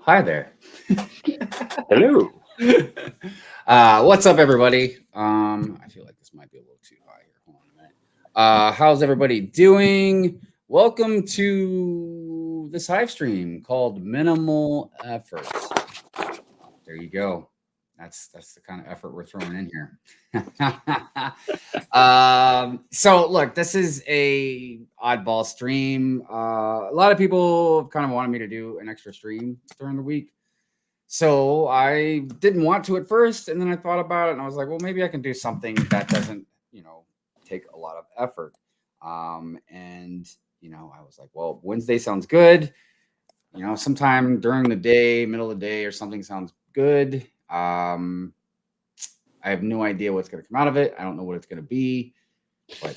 hi there. Hello. What's up, everybody? I feel like this might be a little too high here. Hold on a minute. How's everybody doing? Welcome to this Hive stream called Minimal Effort. There you go. That's the kind of effort we're throwing in here. So look, this is a oddball stream. A lot of people kind of wanted me to do an extra stream during the week. So I didn't want to at first, and then I thought about it, and I was like, well, maybe I can do something that doesn't, take a lot of effort. And I was like, well, Wednesday sounds good. Sometime during the day, middle of the day, or something sounds good. I have no idea what's going to come out of it. I don't know what it's going to be, but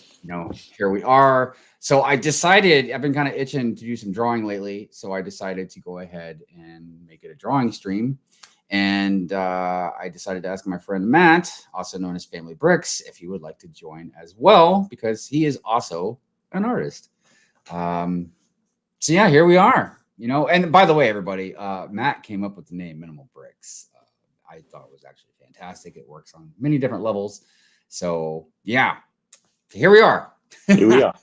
here we are. So I decided, I've been kind of itching to do some drawing lately. So I decided to go ahead and make it a drawing stream. And I decided to ask my friend Matt, also known as Family Bricks, if he would like to join as well, because he is also an artist. So yeah, here we are, and by the way, everybody, Matt came up with the name Minimal Bricks. I thought it was actually fantastic. It works on many different levels. So yeah, here we are. Here we are.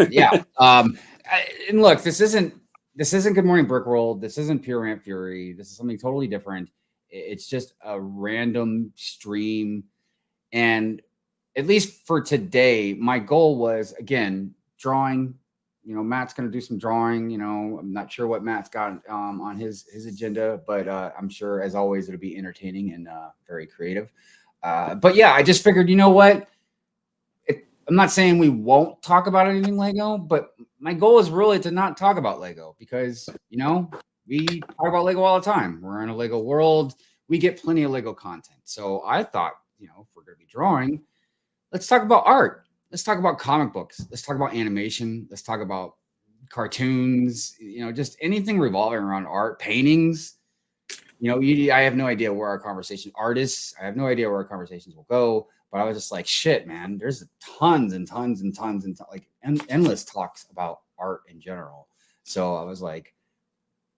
Yeah. And look, this isn't Good Morning Brick World. This isn't Pure Rant Fury. This is something totally different. It's just a random stream. And at least for today, my goal was, again, drawing. Matt's going to do some drawing. I'm not sure what Matt's got on his agenda, but I'm sure, as always, it'll be entertaining and very creative. But yeah, I just figured, you know what? I'm not saying we won't talk about anything Lego, but my goal is really to not talk about Lego because, we talk about Lego all the time. We're in a Lego world. We get plenty of Lego content. So I thought, if we're going to be drawing, let's talk about art. Let's talk about comic books. Let's talk about animation. Let's talk about cartoons, just anything revolving around art, paintings. I have no idea where our conversation, artists, I have no idea where our conversations will go. But I was just like, shit, man, there's tons and tons and tons and endless talks about art in general. So I was like,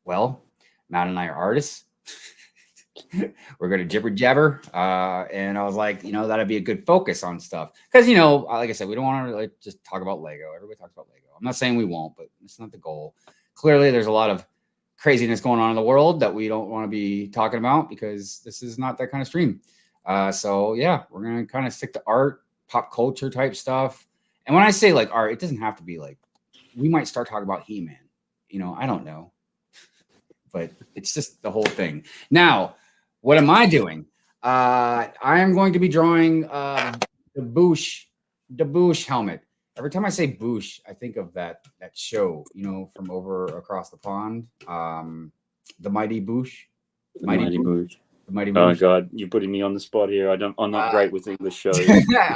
well, Matt and I are artists. We're going to jibber jabber. And I was like, that'd be a good focus on stuff. Because, like I said, we don't want to just talk about Lego. Everybody talks about Lego. I'm not saying we won't, but it's not the goal. Clearly, there's a lot of craziness going on in the world that we don't want to be talking about because this is not that kind of stream. So yeah, we're going to kind of stick to art, pop culture type stuff. And when I say like art, it doesn't have to be like, we might start talking about He-Man, I don't know, but it's just the whole thing. Now, what am I doing? I am going to be drawing the Boosh helmet. Every time I say Boosh, I think of that show, from over across the pond, the Mighty Boosh. Mighty Boosh. Mighty Oh Boosh. God, you're putting me on the spot here. I'm not great with English shows.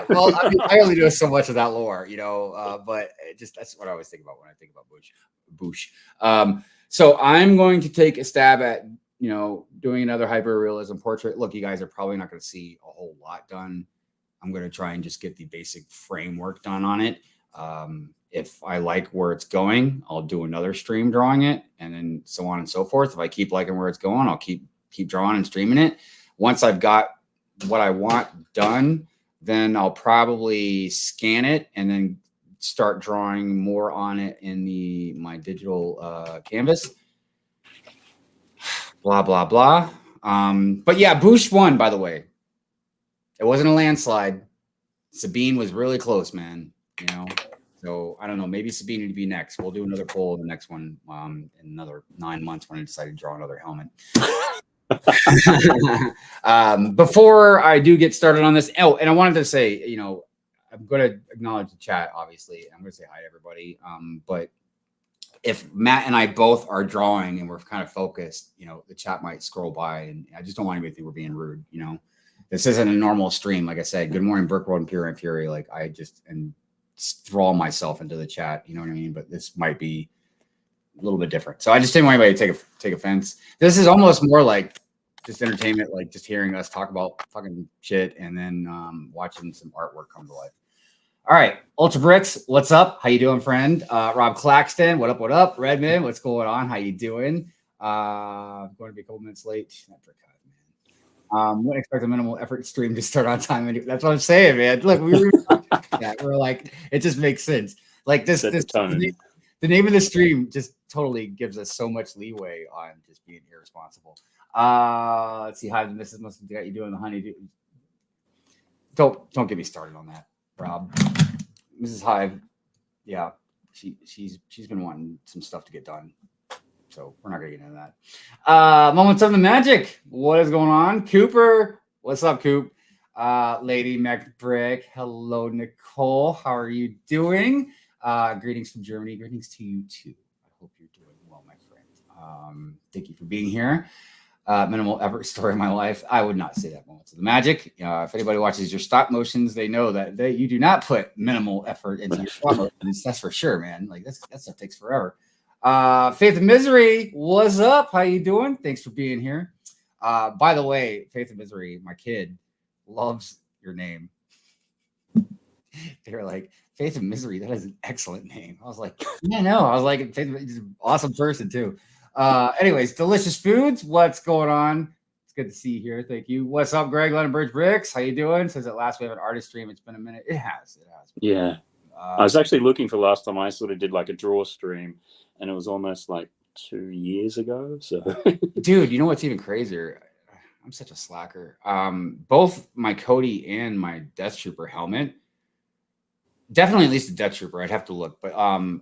Well, I only do so much of that lore, but that's what I always think about when I think about Boosh. So I'm going to take a stab at, doing another hyper realism portrait. Look, you guys are probably not going to see a whole lot done. I'm going to try and just get the basic framework done on it. If I like where it's going, I'll do another stream drawing it, and then so on and so forth. If I keep liking where it's going, I'll keep drawing and streaming it. Once I've got what I want done, then I'll probably scan it and then start drawing more on it in my digital canvas. Blah, blah, blah. But yeah, Boosh won, by the way. It wasn't a landslide. Sabine was really close, man. So I don't know. Maybe Sabine would be next. We'll do another poll in the next one in another 9 months when I decide to draw another helmet. Before I do get started on this, and I wanted to say, I'm going to acknowledge the chat, obviously. I'm going to say hi to everybody. But if Matt and I both are drawing and we're kind of focused, the chat might scroll by, and I just don't want anybody to think we're being rude. This isn't a normal stream. Like I said, Good Morning Brick World and Pure and Fury. Like I just enthrall myself into the chat. You know what I mean? But this might be a little bit different. So I just didn't want anybody to take offense. This is almost more like just entertainment, like just hearing us talk about fucking shit and then watching some artwork come to life. All right, Ultra Bricks, what's up? How you doing, friend? Rob Claxton, what up? Redman, what's going on? How you doing? I'm going to be a couple minutes late. That Brick Hive, man. Wouldn't expect a minimal effort stream to start on time. That's what I'm saying, man. Look, we were that. We're like, it just makes sense. Like Set the tone. The name of the stream just totally gives us so much leeway on just being irresponsible. Let's see. Hive, Mrs. must have got you doing the honey. Don't get me started on that, Rob. Mrs. Hive, yeah, she's been wanting some stuff to get done, so we're not gonna get into that. Moments of the magic. What is going on, Cooper? What's up, Coop? Lady McBrick. Hello, Nicole. How are you doing? Greetings from Germany. Greetings to you too. I hope you're doing well, my friend. Thank you for being here. Minimal effort story of my life. I would not say that. Moments of the magic. If anybody watches your stop motions, they know that you do not put minimal effort into your stop motions. That's for sure, man. Like that stuff takes forever. Faith of Misery, what's up? How you doing? Thanks for being here. By the way, Faith of Misery, my kid loves your name. They're like, Faith of Misery, that is an excellent name. I was like, yeah, no. I was like, Faith, he's an awesome person too. Anyways, Delicious Foods, what's going on? It's good to see you here. Thank you. What's up, Greg Lennon Bricks? How you doing? Says at last we have an artist stream. It's been a minute. It has. Yeah. I was actually looking for last time I sort of did like a draw stream, and it was almost like 2 years ago. So, dude, you know what's even crazier? I'm such a slacker. Both my Cody and my Death Trooper helmet, definitely at least the Death Trooper. I'd have to look, but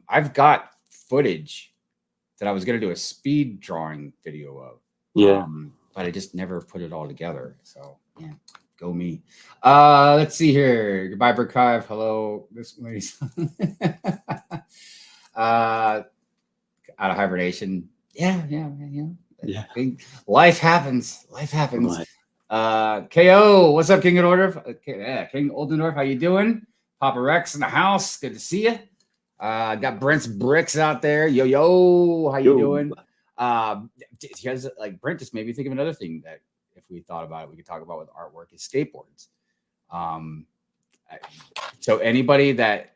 I've got footage that I was going to do a speed drawing video of. Yeah. But I just never put it all together. So, yeah, go me. Let's see here. Goodbye, Brick Hive. Hello, this lady's out of hibernation. Yeah. Life happens. KO, what's up, King Oldendorf? Okay, yeah, King Oldendorf, how you doing? Papa Rex in the house. Good to see you. Got Brent's Bricks out there. Yo, how you doing? Like Brent just made me think of another thing that if we thought about it, we could talk about with artwork is skateboards. So anybody that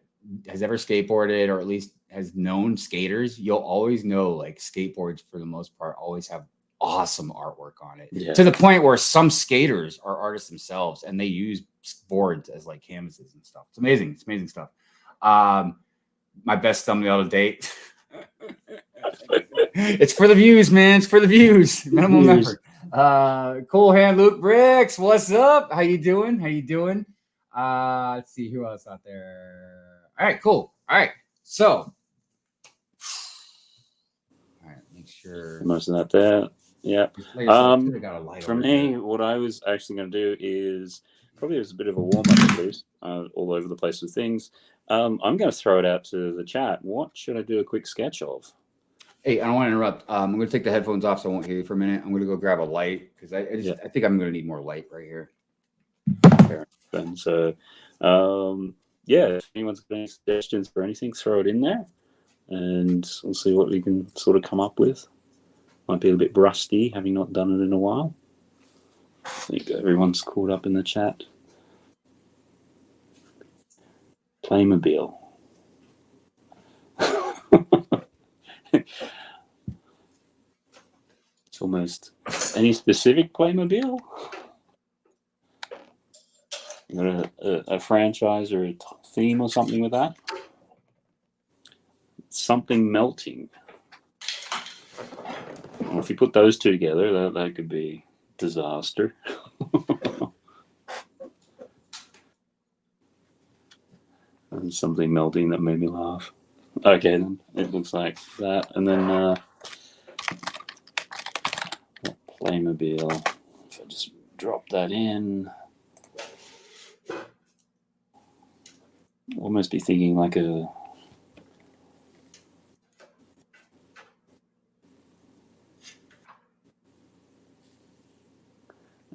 has ever skateboarded or at least has known skaters, you'll always know like skateboards for the most part always have awesome artwork on it, to the point where some skaters are artists themselves and they use boards as like canvases and stuff. It's amazing. It's amazing stuff. My best thumbnail to date. It's for the views, man. It's for the views. Minimal effort. Cool Hand Luke Bricks. What's up? How you doing? Let's see who else out there. All right, cool. All right. So, all right, make sure most of that there. Yeah. For me, what I was actually going to do is probably as a bit of a warm-up at least, all over the place with things. I'm going to throw it out to the chat. What should I do a quick sketch of? Hey, I don't want to interrupt. I'm going to take the headphones off so I won't hear you for a minute. I'm going to go grab a light because I think I'm going to need more light right here. And so, if anyone's got any suggestions for anything, throw it in there, and we'll see what we can sort of come up with. Might be a bit rusty, having not done it in a while. I think everyone's caught up in the chat. Playmobil. It's almost any specific Playmobil. You got a franchise or a theme or something with that? Something melting. Well, if you put those two together, that could be disaster. And something melting that made me laugh. Okay, then it looks like that. And then Playmobil. If I just drop that in, almost be thinking like a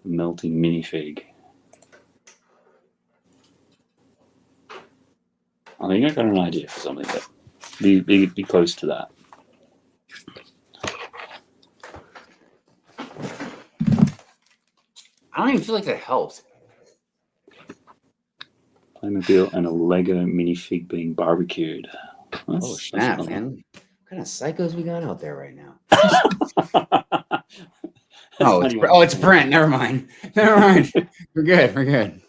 melting minifig. I think I got an idea for something that be close to that. I don't even feel like that helps. Playmobil and a Lego minifig being barbecued. Snap, man. What kind of psychos we got out there right now? Oh, it's print. Never mind. Never mind. We're good. We're good.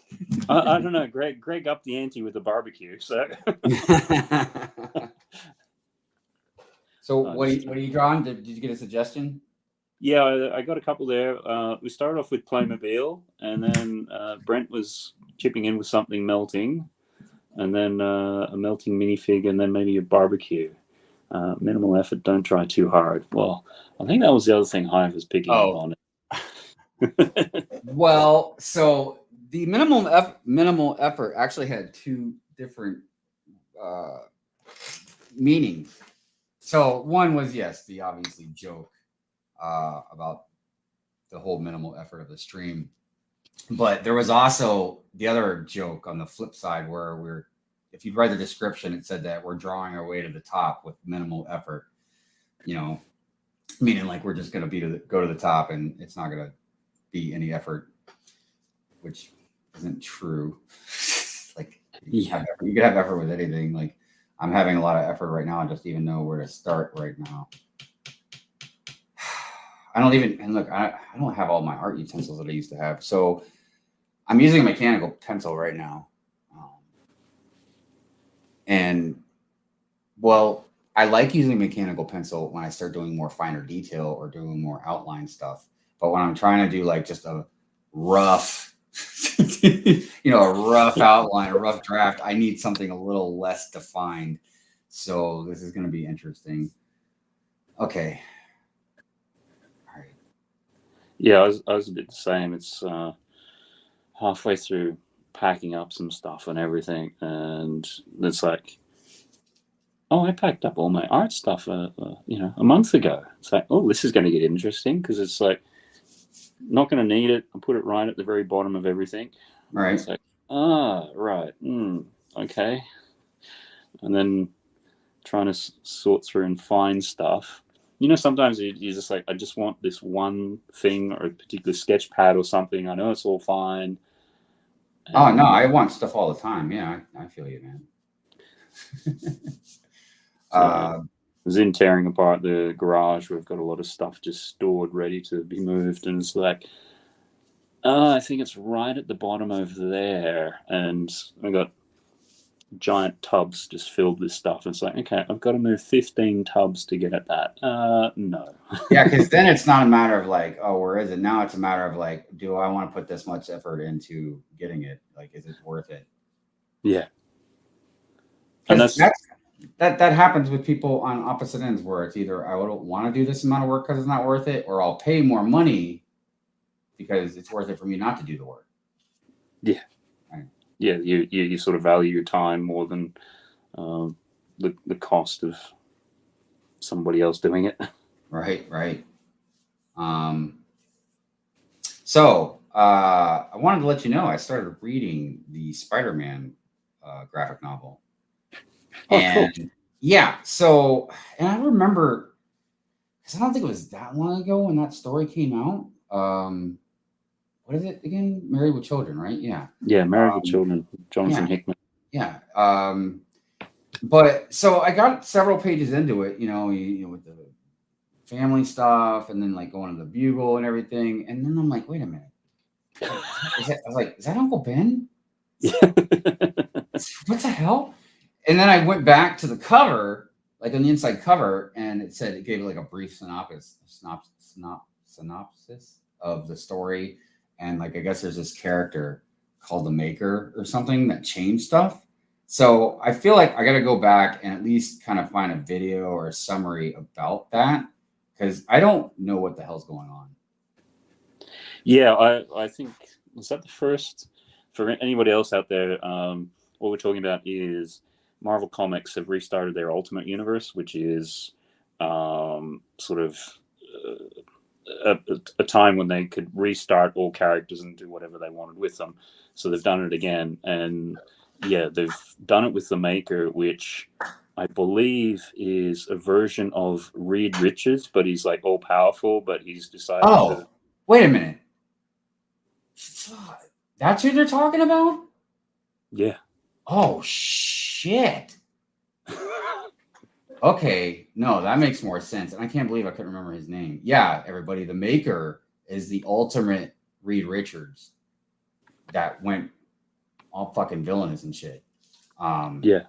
I don't know. Greg upped the ante with the barbecue. So, so what are you drawing? Did you get a suggestion? Yeah, I got a couple there. We started off with Playmobil, and then Brent was chipping in with something melting, and then a melting minifig, and then maybe a barbecue. Minimal effort, don't try too hard. Well, I think that was the other thing Hive was picking up on. Well, so the minimal effort actually had two different meanings. So one was, yes, the obviously joke about the whole minimal effort of the stream, but there was also the other joke on the flip side where if you'd read the description, it said that we're drawing our way to the top with minimal effort, meaning like we're just going to go to the top and it's not going to be any effort, which isn't true. Like you could have effort with anything. Like I'm having a lot of effort right now. I just even know where to start right now. I don't have all my art utensils that I used to have. So I'm using a mechanical pencil right now. And well, I like using a mechanical pencil when I start doing more finer detail or doing more outline stuff. But when I'm trying to do like just a rough, a rough outline, a rough draft, I need something a little less defined. So this is going to be interesting. Okay. All right. Yeah, I was a bit the same. It's halfway through packing up some stuff and everything, and it's like, oh, I packed up all my art stuff, a month ago. It's like, oh, this is going to get interesting because it's like not going to need it. I'll put it right at the very bottom of everything. Right. It's like, right, okay, and then trying to sort through and find stuff. Sometimes you're just like, I just want this one thing or a particular sketch pad or something. I know it's all fine. Oh, no, I want stuff all the time. Yeah, I feel you, man. I was in tearing apart the garage. We've got a lot of stuff just stored, ready to be moved. And it's like, I think it's right at the bottom over there. And I got giant tubs just filled with stuff. It's like, okay, I've got to move 15 tubs to get at that. No. Yeah, because then it's not a matter of like, oh, where is it? Now it's a matter of like, do I want to put this much effort into getting it? Like, is it worth it? Yeah. And that happens with people on opposite ends where it's either I don't want to do this amount of work because it's not worth it, or I'll pay more money because it's worth it for me not to do the work. Yeah. Right. Yeah, you sort of value your time more than the cost of somebody else doing it. Right. So I wanted to let you know I started reading the Spider-Man graphic novel. Oh, and cool. Yeah, so, and I remember, because I don't think it was that long ago when that story came out. What is it again? Married with Children, right? Yeah. Yeah, Married with Children, Jonathan Hickman. Yeah. But so I got several pages into it, with the family stuff and then like going to the Bugle and everything. And then I'm like, wait a minute. I was like, is that Uncle Ben? Yeah. What the hell? And then I went back to the cover, like on the inside cover, and it gave like a brief synopsis of the story. And like, I guess there's this character called the Maker or something that changed stuff. So I feel like I got to go back and at least kind of find a video or a summary about that, because I don't know what the hell's going on. Yeah, I think, was that the first, for anybody else out there, what we're talking about is Marvel Comics have restarted their Ultimate Universe, which is sort of a time when they could restart all characters and do whatever they wanted with them. So they've done it again. And yeah, they've done it with the Maker, which I believe is a version of Reed Richards, but he's like all powerful, but he's decided to... Wait a minute. That's who they're talking about? Yeah. Oh, shit. Okay, no, that makes more sense. And I can't believe I couldn't remember his name. Yeah, everybody, the maker is the ultimate Reed Richards that went all fucking villainous and shit. Yeah.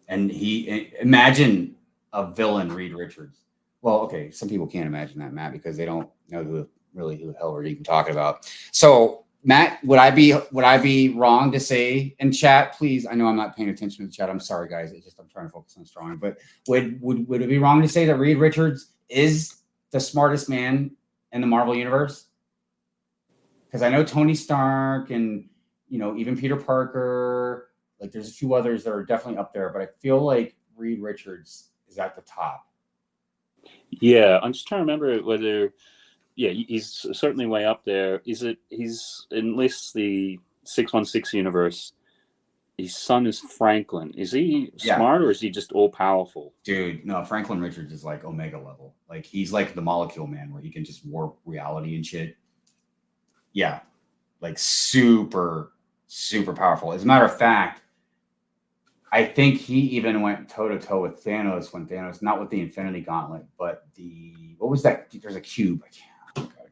And imagine a villain Reed Richards. Well, okay, some people can't imagine that, Matt, because they don't know who the hell we're even talking about. So, Matt, would I be wrong to say in chat, please? I know I'm not paying attention to the chat. I'm sorry, guys. It's just I'm trying to focus on strong. But would it be wrong to say that Reed Richards is the smartest man in the Marvel universe? Because I know Tony Stark and even Peter Parker. Like, there's a few others that are definitely up there, but I feel like Reed Richards is at the top. Yeah, I'm just trying to remember whether. Yeah, he's certainly way up there. He's in least the 616 universe. His son is Franklin. Is he smart or is he just all powerful? Dude, no, Franklin Richards is like Omega level. Like, he's like the Molecule Man, where he can just warp reality and shit. Yeah, like super, super powerful. As a matter of fact, I think he even went toe to toe with Thanos when Thanos, not with the Infinity Gauntlet, but what was that? There's a cube. I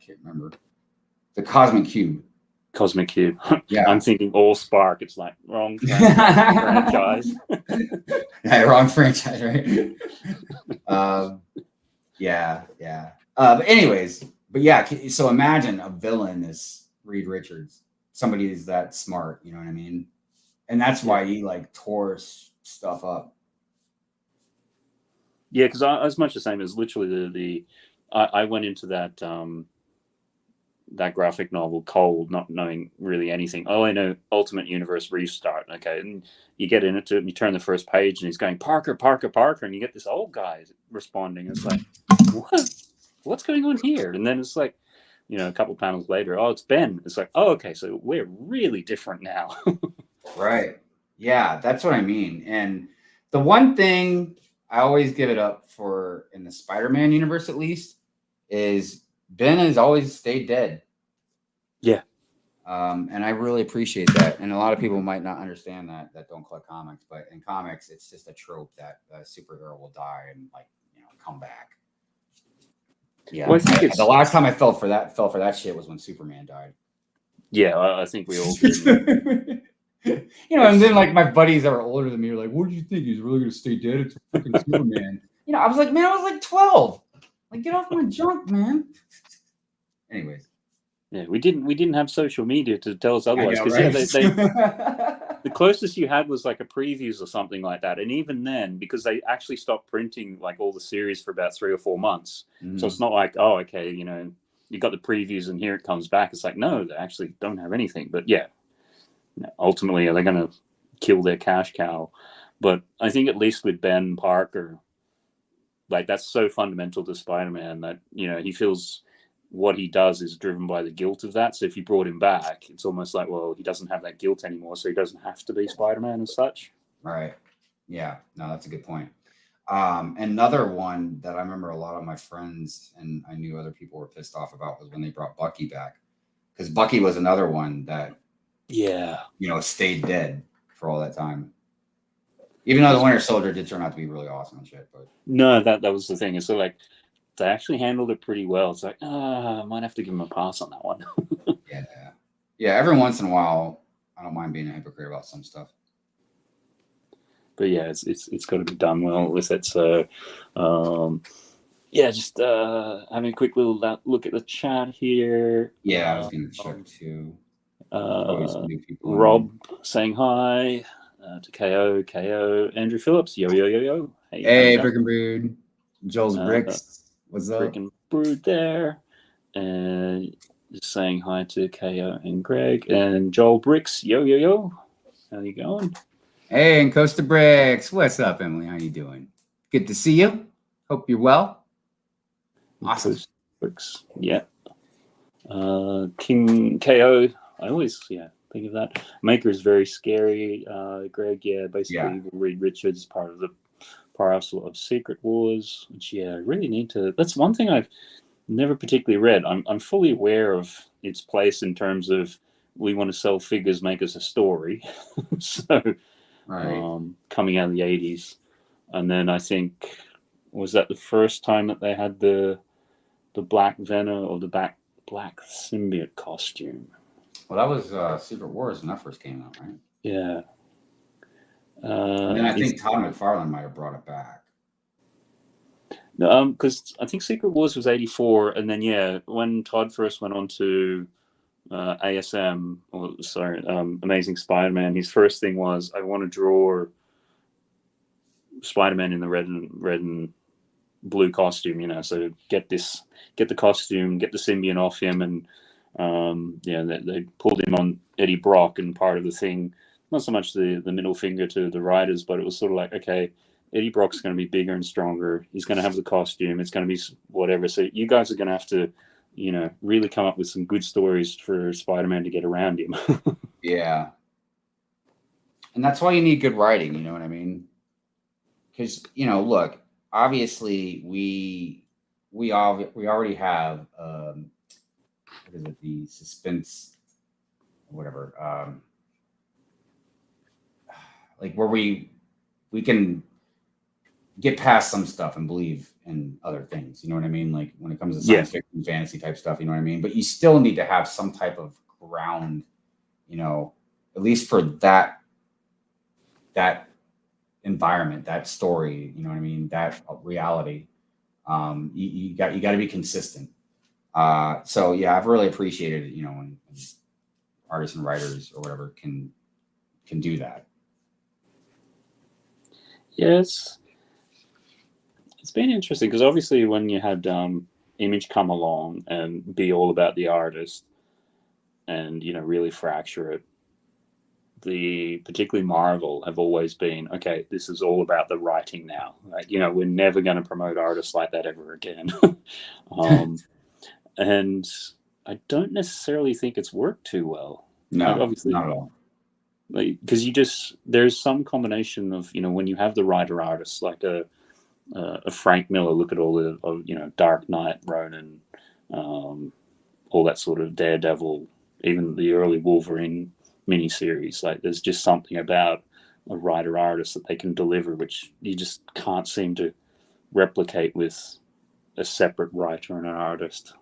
can't remember. The Cosmic Cube. Cosmic Cube. Yeah. I'm thinking All Spark. It's like wrong franchise. Yeah, wrong franchise, right? Yeah. But anyways, so imagine a villain is Reed Richards. Somebody is that smart, you know what I mean? And that's why he like tore stuff up. Yeah, because I was much the same as literally I went into that that graphic novel cold, not knowing really anything. Oh, I know Ultimate Universe Restart. Okay, and you get into it and you turn the first page and he's going, Parker, Parker, Parker, and you get this old guy responding. It's like, what's going on here? And then it's like, a couple panels later, oh, it's Ben. It's like, oh, okay, so we're really different now. Right. Yeah, that's what I mean. And the one thing I always give it up for in the Spider-Man universe, at least, is Ben has always stayed dead. Yeah. And I really appreciate that. And a lot of people might not understand that don't collect comics, but in comics, it's just a trope that a superhero will die and come back. Yeah. Well, I think the last time I fell for that shit was when Superman died. Yeah, I think we all did. And then like my buddies that are older than me are like, "What do you think? He's really gonna stay dead? It's freaking Superman." I was like, "Man, I was like 12. Like, get off my junk, man." Anyways, yeah, we didn't have social media to tell us otherwise. Because the closest you had was like a previews or something like that, and even then, because they actually stopped printing like all the series for about 3 or 4 months, so it's not like, oh, okay, you got the previews and here it comes back. It's like, no, they actually don't have anything. But yeah. Ultimately, are they going to kill their cash cow? But I think at least with Ben Parker, like that's so fundamental to Spider-Man that he feels what he does is driven by the guilt of that. So if you brought him back, it's almost like, well, he doesn't have that guilt anymore, so he doesn't have to be Spider-Man as such. Right. Yeah. No, that's a good point. Another one that I remember a lot of my friends and I knew other people were pissed off about was when they brought Bucky back, because Bucky was another one that. Yeah. Stayed dead for all that time. Even though the Winter Soldier did turn out to be really awesome and shit. But no, that was the thing. So like they actually handled it pretty well. It's like, I might have to give him a pass on that one. Yeah. Every once in a while, I don't mind being a hypocrite about some stuff. But yeah, it's got to be done well with it. So just having a quick little look at the chat here. Yeah, I was gonna check too. Rob saying hi to KO, Andrew Phillips, yo. Hey, Brick and Brood, Joel's Bricks, what's up? Brick and Brood there, and just saying hi to KO and Greg and Joel Bricks, yo. How you going? Hey, and Costa Bricks, what's up, Emily? How you doing? Good to see you. Hope you're well. Awesome. Bricks, yeah. King KO. I always think of that. Maker is very scary. Greg, basically Reed Richards, part of the parcel of Secret Wars, which really need to. That's one thing I've never particularly read. I'm fully aware of its place in terms of we want to sell figures, make us a story. So, right. Coming out of the 80s. And then I think, was that the first time that they had the black Venom or the black symbiote costume? Well, that was Secret Wars when that first came out, right? Yeah. And then I think Todd McFarlane might have brought it back. Because I think Secret Wars was 84, and then yeah, when Todd first went on to ASM, or sorry, Amazing Spider-Man, his first thing was, I want to draw Spider-Man in the red and blue costume, you know. So get the costume, get the symbiote off him, and yeah, they pulled him on Eddie Brock, and part of the thing, not so much the middle finger to the writers, but it was sort of like, okay, Eddie Brock's going to be bigger and stronger. He's going to have the costume. It's going to be whatever. So you guys are going to have to, you know, really come up with some good stories for Spider-Man to get around him. Yeah. And that's why you need good writing, you know what I mean? Because, you know, look, obviously we already have what is it, the suspense or whatever, like where we can get past some stuff and believe in other things, you know what I mean? Like when it comes to science fiction, fantasy type stuff, you know what I mean? But you still need to have some type of ground, you know, at least for that environment, that story, you know what I mean, that reality. You got to be consistent. So yeah, I've really appreciated it, you know, when artists and writers or whatever can do that. Yes, it's been interesting because obviously when you had Image come along and be all about the artist and, you know, really fracture it, the particularly Marvel have always been, okay, this is all about the writing now. Like, you know, we're never going to promote artists like that ever again. And I don't necessarily think it's worked too well. No, like, obviously, not at all. Like, because there's some combination of, you know, when you have the writer artists like a Frank Miller, look at all the, you know, Dark Knight, Ronin, all that sort of Daredevil, even the early Wolverine miniseries. Like, there's just something about a writer artist that they can deliver, which you just can't seem to replicate with a separate writer and an artist.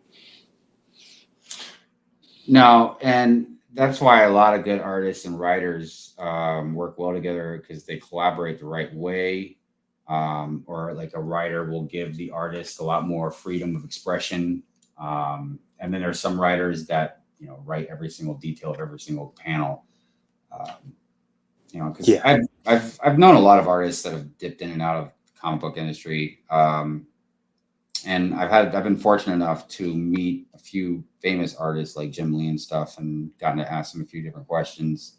No, and that's why a lot of good artists and writers work well together because they collaborate the right way. Or like a writer will give the artist a lot more freedom of expression. And then there's some writers that, you know, write every single detail of every single panel. You know, because I've known a lot of artists that have dipped in and out of the comic book industry. And I've been fortunate enough to meet a few famous artists like Jim Lee and stuff, and gotten to ask them a few different questions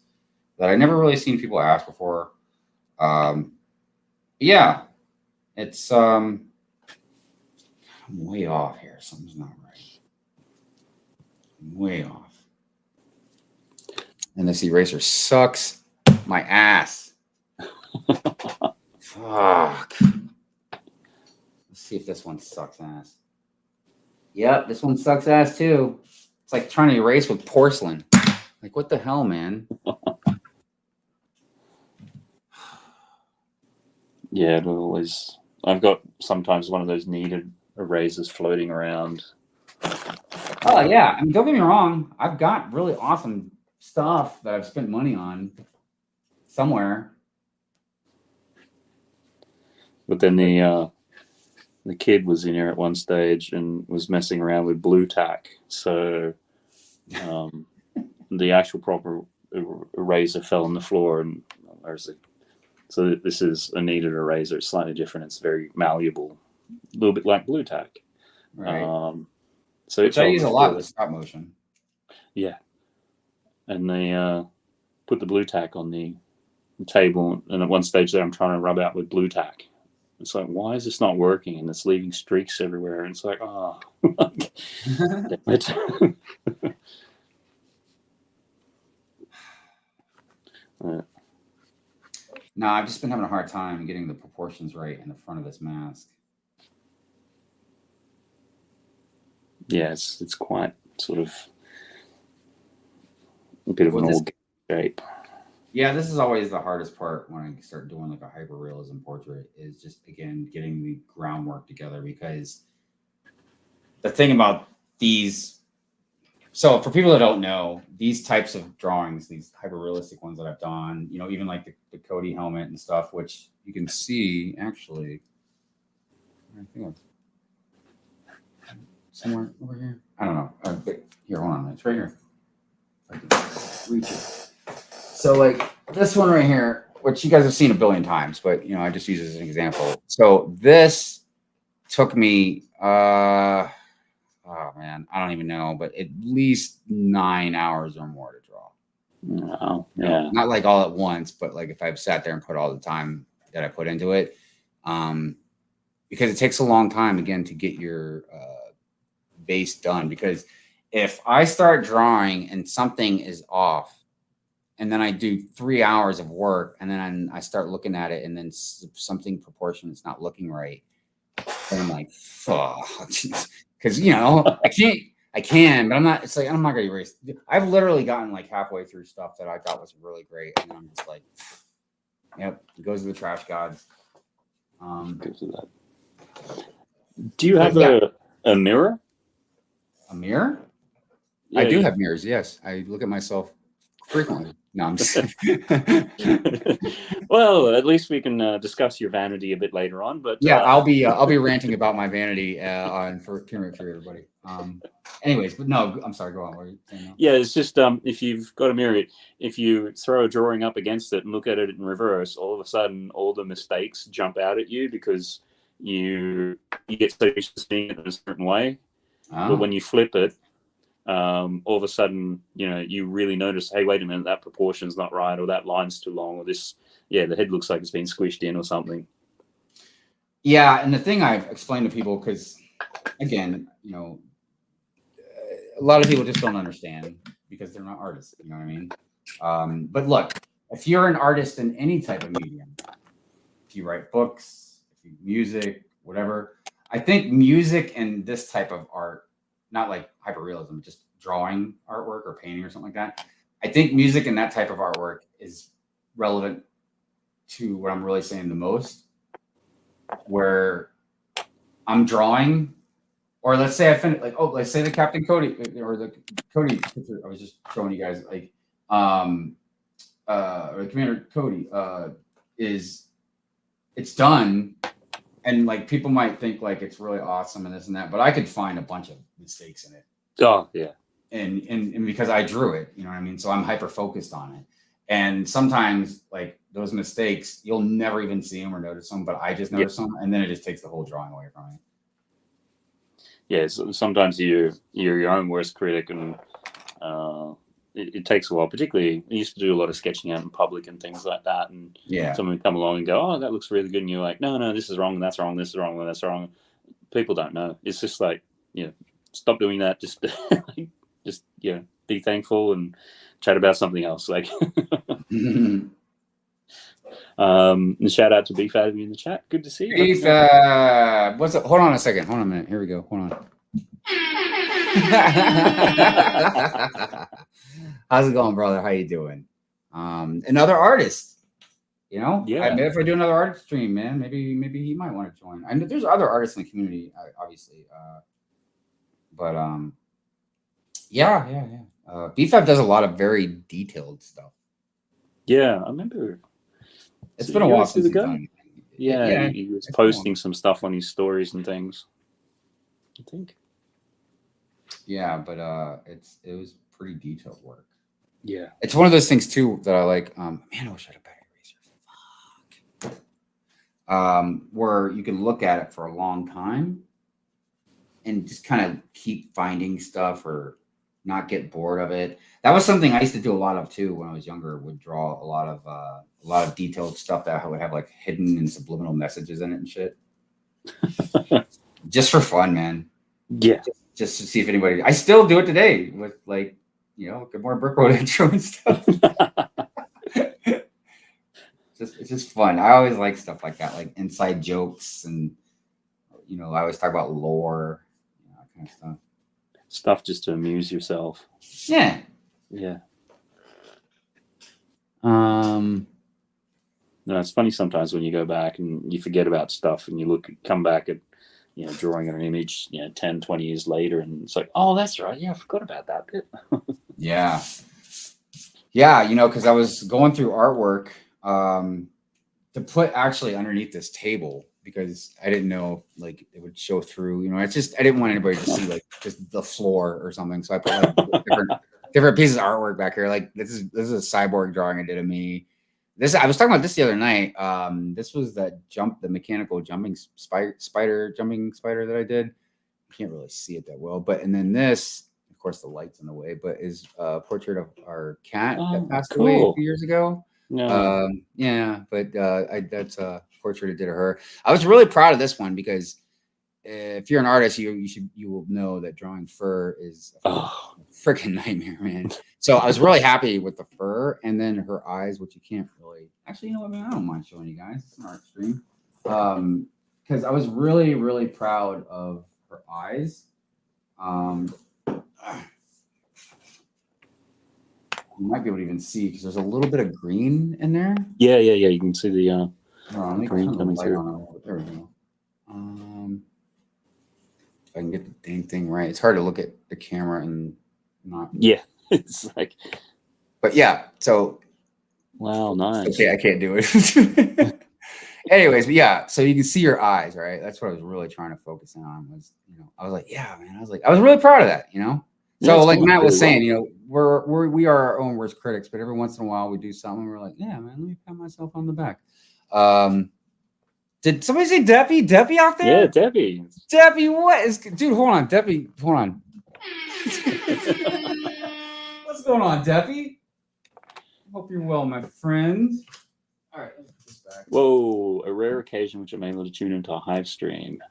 that I never really seen people ask before. Yeah, it's I'm way off here. Something's not right. I'm way off. And this eraser sucks my ass. Fuck. Let's see if this one sucks ass. Yep, this one sucks ass too. It's like trying to erase with porcelain. Like, what the hell, man? Yeah, it always. I've got sometimes one of those kneaded erasers floating around. Oh yeah, I mean, don't get me wrong. I've got really awesome stuff that I've spent money on somewhere. But then the kid was in here at one stage and was messing around with blue tack. So the actual proper eraser fell on the floor, and so this is a kneaded eraser. It's slightly different. It's very malleable, a little bit like blue tack. Right. So which I use a lot with stop motion. Yeah. And they put the blue tack on the table, and at one stage there I'm trying to rub out with blue tack. It's like, why is this not working? And it's leaving streaks everywhere. And it's like, oh, damn it. No, I've just been having a hard time getting the proportions right in the front of this mask. Yeah, it's quite sort of a bit of an old shape. Yeah, this is always the hardest part when I start doing like a hyper realism portrait is just again getting the groundwork together because the thing about these so for people that don't know, these types of drawings, these hyper realistic ones that I've done, you know, even like the Cody helmet and stuff, which you can see actually I think somewhere over here. I don't know. But here, hold on. It's right here. I can reach it. So, like this one right here, which you guys have seen a billion times, but you know, I just use it as an example. So this took me, oh man, I don't even know, but at least 9 hours or more to draw. Oh, You know, yeah. not like all at once, but like if I've sat there and put all the time that I put into it, because it takes a long time again to get your base done. Because if I start drawing and something is off, and then I do 3 hours of work, and then I start looking at it, and then something proportion is not looking right, and I'm like, fuck, because you know I can, but I'm not. It's like I'm not gonna erase. I've literally gotten like halfway through stuff that I thought was really great, and then I'm just like, yep, it goes to the trash gods. Because of that. Do you have yeah. a mirror? A mirror? Yeah, I do have mirrors. Yes, I look at myself frequently. No, I'm just. Well, at least we can discuss your vanity a bit later on. But Yeah, I'll be ranting about my vanity on for everybody. Anyways, but no, I'm sorry. Go on. What are you saying now? yeah, it's just if you've got a mirror, if you throw a drawing up against it and look at it in reverse, all of a sudden all the mistakes jump out at you because you get so used to seeing it in a certain way. But when you flip it, all of a sudden, you know, you really notice, hey, wait a minute, that proportion's not right, or that line's too long, or this, yeah, the head looks like it's been squished in or something. Yeah, and the thing I've explained to people, because again, you know, a lot of people just don't understand because they're not artists. You know what I mean? But look, if you're an artist in any type of medium, if you write books, if you music, whatever, I think music and this type of art, not like hyperrealism, just drawing artwork or painting or something like that. I think music and that type of artwork is relevant to what I'm really saying the most, where I'm drawing, or let's say I finish like, oh, let's say the Captain Cody or the Cody picture I was just showing you guys, like or Commander Cody is it's done, and like people might think like it's really awesome and this and that, but I could find a bunch of mistakes in it. Oh yeah. And because I drew it, you know what I mean? So I'm hyper focused on it. And sometimes like those mistakes, you'll never even see them or notice them, but I just notice them, and then it just takes the whole drawing away from it. Yeah, so sometimes you're your own worst critic, and it takes a while. Particularly, I used to do a lot of sketching out in public and things like that, and someone would come along and go, "Oh, that looks really good," and you're like, "No, this is wrong, and that's wrong, this is wrong, and that's wrong." People don't know. It's just like, you know, stop doing that. Just, just be thankful and chat about something else. Like, and shout out to Beef out of you in the chat. Good to see you. Beef, what's up? Hold on a second. Hold on a minute. Here we go. Hold on. How's it going, brother? How you doing? Another artist. You know, maybe if I do another artist stream, man, maybe he might want to join. I know there's other artists in the community, obviously, but yeah. Beef does a lot of very detailed stuff. Yeah, I remember. It's been a while since he's done anything. Yeah, he was posting some stuff on his stories and things, I think. Yeah, but it was pretty detailed work. Yeah, it's one of those things too that I like. Man, I wish I had a better eraser. Fuck. Where you can look at it for a long time and just kind of keep finding stuff or not get bored of it. That was something I used to do a lot of too when I was younger. Would draw a lot of detailed stuff that would have like hidden and subliminal messages in it and shit. Just for fun, man. Yeah. Just to see if anybody. I still do it today with like, you know, Good Morning Brick Road intro and stuff. It's just fun. I always like stuff like that, like inside jokes, and you know, I always talk about lore, that kind of stuff. Stuff just to amuse yourself. Yeah. Yeah. No, it's funny sometimes when you go back and you forget about stuff and you come back at, drawing an image, 10, 20 years later, and it's like, oh, that's right. Yeah, I forgot about that bit. Yeah. Yeah, because I was going through artwork to put actually underneath this table because I didn't know like it would show through. It's just I didn't want anybody to see like just the floor or something. So I put like different pieces of artwork back here. Like this is a cyborg drawing I did of me. I was talking about this the other night. This was the mechanical jumping spider that I did. You can't really see it that well, and then this, of course, the light's in the way, but is a portrait of our cat that passed away a few years ago. No. That's a portrait I did of her. I was really proud of this one because if you're an artist, you will know that drawing fur is a freaking nightmare, man. So I was really happy with the fur, and then her eyes, which you can't really. Actually, you know what? I don't mind showing you guys. It's an art stream, because I was really, really proud of her eyes. You might be able to even see because there's a little bit of green in there. Yeah. You can see the green coming through. There we go. If I can get the dang thing right. It's hard to look at the camera and not. Yeah, it's like. But yeah, so. Wow, nice. Okay, I can't do it. Anyways, but yeah, so you can see your eyes, right? That's what I was really trying to focus on. Was I was like, yeah, man. I was really proud of that. So like Matt was saying, we are our own worst critics, but every once in a while we do something. We're like, yeah, man, let me pat myself on the back. Did somebody say Debbie? Debbie out there? Yeah, Debbie. Debbie, what is, dude? Hold on, Debbie. Hold on. What's going on, Debbie? Hope you're well, my friend. All right, let's put this back. Whoa, a rare occasion which I may able to tune into a Hive stream.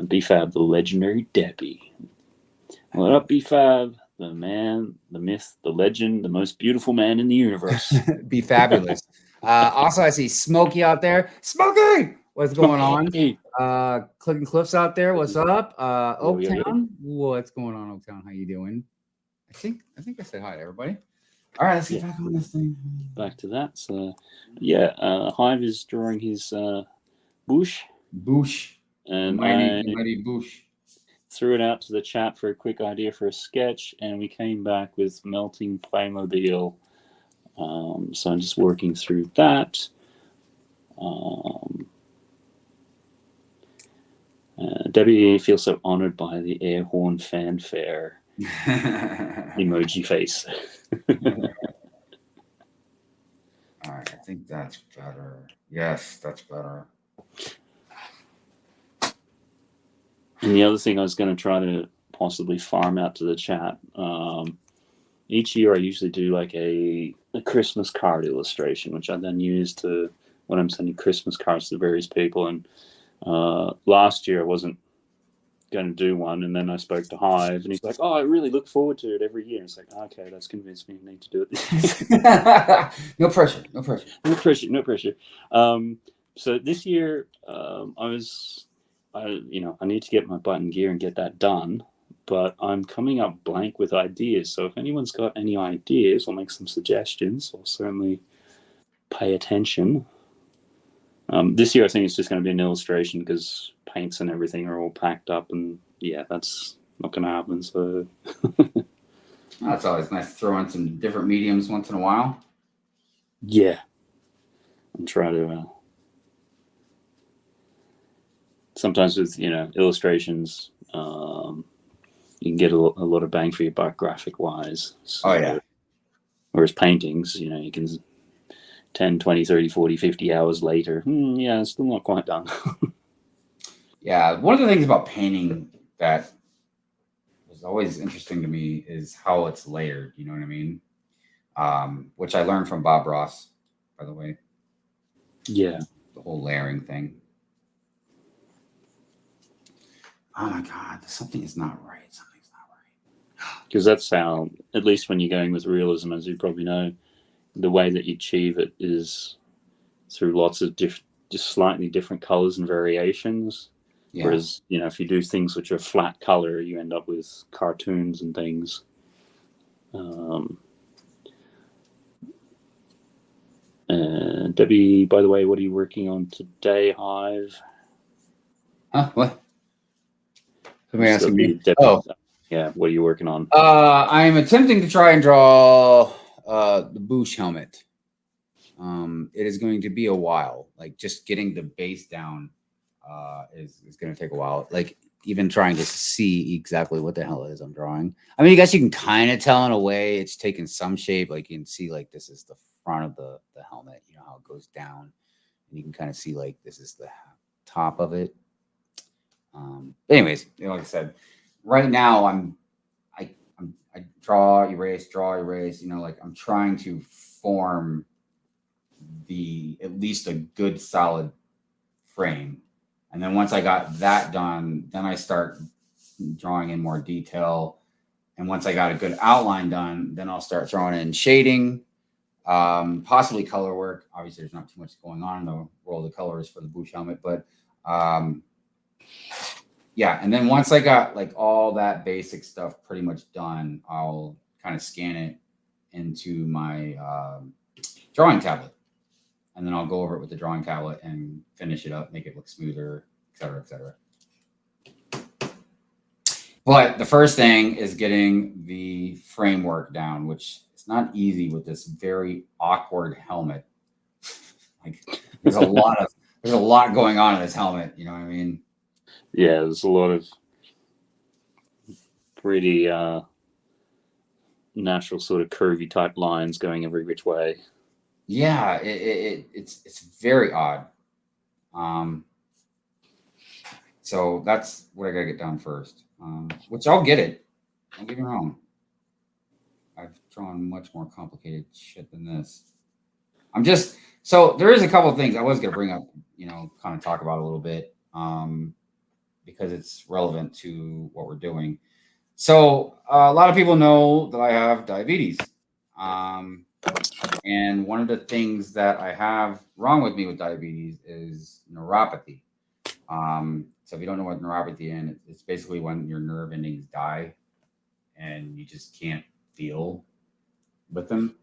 B-Fab, the legendary Debbie. What up, B-Fab? The man, the myth, the legend, the most beautiful man in the universe. Be fabulous. Also, I see Smokey out there. Smokey! What's going on? Clicking Cliffs out there. What's up? Oaktown. What's going on, Oaktown? How you doing? I think I said hi to everybody. All right, let's get back on this thing. Back to that. So, Hive is drawing his bush. And mighty bush. Threw it out to the chat for a quick idea for a sketch, and we came back with melting Playmobil. So I'm just working through that. Debbie feels so honored by the air horn fanfare. Emoji face. All right, I think that's better. Yes, that's better. And the other thing I was going to try to possibly farm out to the chat. Each year I usually do like a Christmas card illustration, which I then use to when I'm sending Christmas cards to various people. And last year I wasn't going to do one, and then I spoke to Hive, and he's like, "Oh, I really look forward to it every year." It's like, okay, that's convinced me I need to do it this year. No pressure. So this year I need to get my button gear and get that done, but I'm coming up blank with ideas. So if anyone's got any ideas or make some suggestions, I'll certainly pay attention. This year I think it's just going to be an illustration because paints and everything are all packed up, and that's not going to happen. So that's always nice to throw in some different mediums once in a while. Yeah, and try to. Sometimes with illustrations, you can get a lot of bang for your buck graphic wise. So, oh yeah. Whereas paintings, you can 10, 20, 30, 40, 50 hours later, it's still not quite done. Yeah, one of the things about painting that was always interesting to me is how it's layered. You know what I mean? Which I learned from Bob Ross, by the way. Yeah, the whole layering thing. Oh my God, something's not right. Something's not right. Because that's how, at least when you're going with realism, as you probably know, the way that you achieve it is through lots of just slightly different colors and variations. Yeah. Whereas, if you do things which are flat color, you end up with cartoons and things. Debbie, by the way, what are you working on today, Hive? Huh? What? Somebody asking me? Debbie, Oh, yeah. What are you working on? I'm attempting to try and draw the Boosh helmet. It is going to be a while. Like just getting the base down is going to take a while. Like even trying to see exactly what the hell it is I'm drawing. I mean, I guess you can kind of tell in a way it's taken some shape. Like you can see like this is the front of the helmet, you know, how it goes down. And you can kind of see like this is the top of it. Anyways, you know, like I said, right now I draw, erase, you know, like I'm trying to form at least a good solid frame. And then once I got that done, then I start drawing in more detail. And once I got a good outline done, then I'll start throwing in shading, possibly color work. Obviously, there's not too much going on in the world of colors for the Boosh helmet, but yeah. And then once I got like all that basic stuff pretty much done, I'll kind of scan it into my drawing tablet. And then I'll go over it with the drawing tablet and finish it up, make it look smoother, et cetera, et cetera. But the first thing is getting the framework down, which is not easy with this very awkward helmet. Like there's a lot going on in this helmet. You know what I mean? Yeah, there's a lot of pretty natural sort of curvy type lines going every which way. Yeah, it's very odd. So that's what I gotta get done first. Which I'll get it. Don't get me wrong. I've drawn much more complicated shit than this. So there is a couple of things I was gonna bring up, you know, kind of talk about a little bit, because it's relevant to what we're doing. So a lot of people know that I have diabetes. And one of the things that I have wrong with me with diabetes is neuropathy. So if you don't know what neuropathy is, it's basically when your nerve endings die and you just can't feel with them.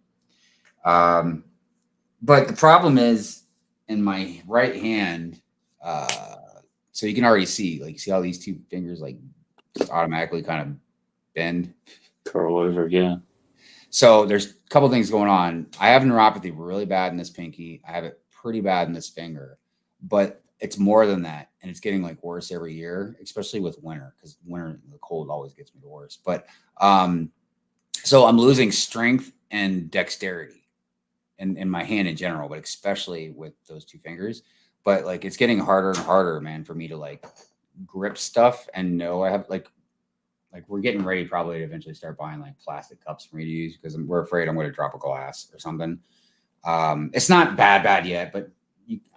But the problem is in my right hand, so you can already see, like, you see how these two fingers like just automatically kind of bend, curl over, yeah. So there's a couple things going on. I have neuropathy really bad in this pinky. I have it pretty bad in this finger, but it's more than that, and it's getting like worse every year, especially with winter, because winter, the cold always gets me the worst. But so I'm losing strength and dexterity in my hand in general, but especially with those two fingers. But like it's getting harder and harder, man, for me to like grip stuff and know I have like we're getting ready probably to eventually start buying like plastic cups for me to use because we're afraid I'm going to drop a glass or something. It's not bad yet, but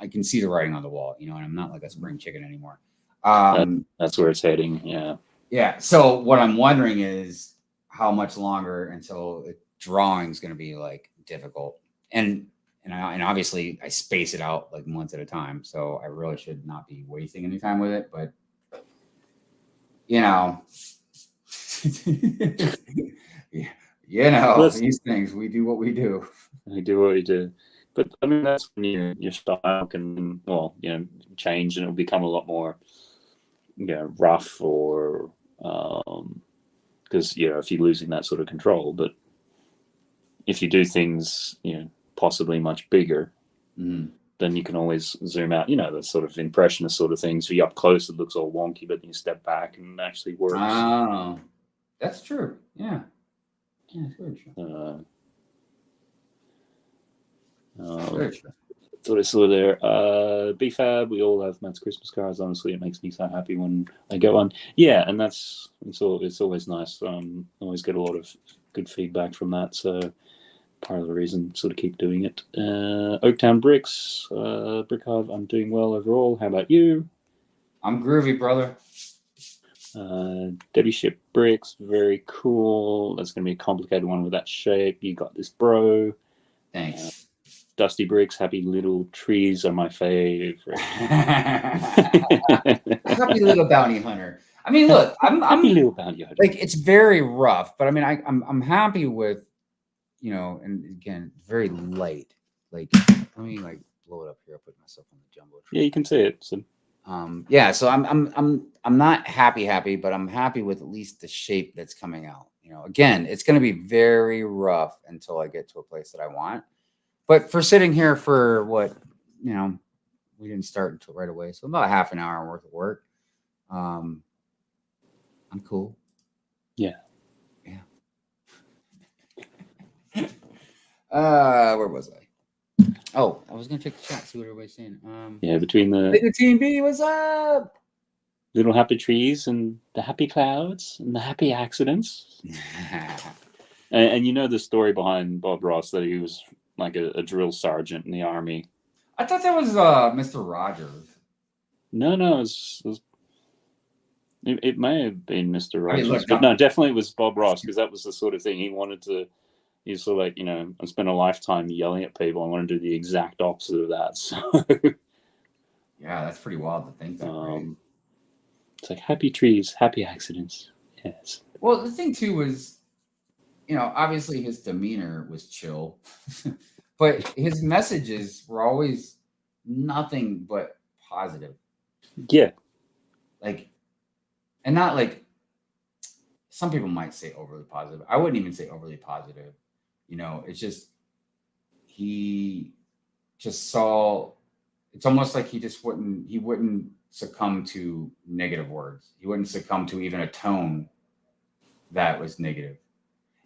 I can see the writing on the wall, you know, and I'm not like a spring chicken anymore. That's where it's heading. Yeah. Yeah. So what I'm wondering is how much longer until drawing is going to be like difficult. And obviously I space it out like months at a time. So I really should not be wasting any time with it, but you know, yeah, you know, these things, we do what we do. We do what we do. But I mean, that's when your style can, well, you know, change and it'll become a lot more, you know, rough or, because, you know, if you're losing that sort of control. But if you do things, you know, possibly much bigger, then you can always zoom out, you know, the sort of impressionist sort of things. So you're up close, it looks all wonky, but then you step back and it actually works. Oh, that's true. Yeah. Yeah, it's very true. Very true. Thought I saw there. BFAB, we all have Matt's Christmas cards. Honestly, it makes me so happy when I get one. Yeah, and it's always nice. Always get a lot of good feedback from that. So part of the reason sort of keep doing it. Oaktown Bricks, Brick Hive, I'm doing well overall. How about you? I'm groovy, brother. Debbie Ship Bricks, very cool. That's going to be a complicated one with that shape. You got this, bro. Thanks. Dusty Bricks, happy little trees are my favorite. Happy little bounty hunter. I mean, look, I'm happy little bounty hunter. Like it's very rough, but I mean, I'm happy with, you know, and again, very light. Like, let me like blow it up here. I'll put myself on the jumbo. Yeah, you can see it. So, yeah, so I'm not happy, but I'm happy with at least the shape that's coming out. You know, again, it's going to be very rough until I get to a place that I want. But for sitting here for what, you know, we didn't start until right away, so about half an hour worth of work. I'm cool. Yeah. Where was I? Oh, I was gonna check the chat, see what everybody's saying. Yeah, between the Team B, what's up? little happy trees and the happy clouds and the happy accidents. And you know the story behind Bob Ross, that he was like a drill sergeant in the army. I thought that was Mr. Rogers. No, it may have been Mr. Rogers, look, but no, definitely it was Bob Ross, because that was the sort of thing he wanted to. He's sort of like, you know, I spent a lifetime yelling at people. I want to do the exact opposite of that. So yeah, that's pretty wild to think that. Right? It's like happy trees, happy accidents. Yes. Well, the thing too was, you know, obviously his demeanor was chill, but his messages were always nothing but positive. Yeah. Like, and not like some people might say overly positive. I wouldn't even say overly positive. You know, it's just he just saw. It's almost like he wouldn't succumb to negative words. He wouldn't succumb to even a tone that was negative.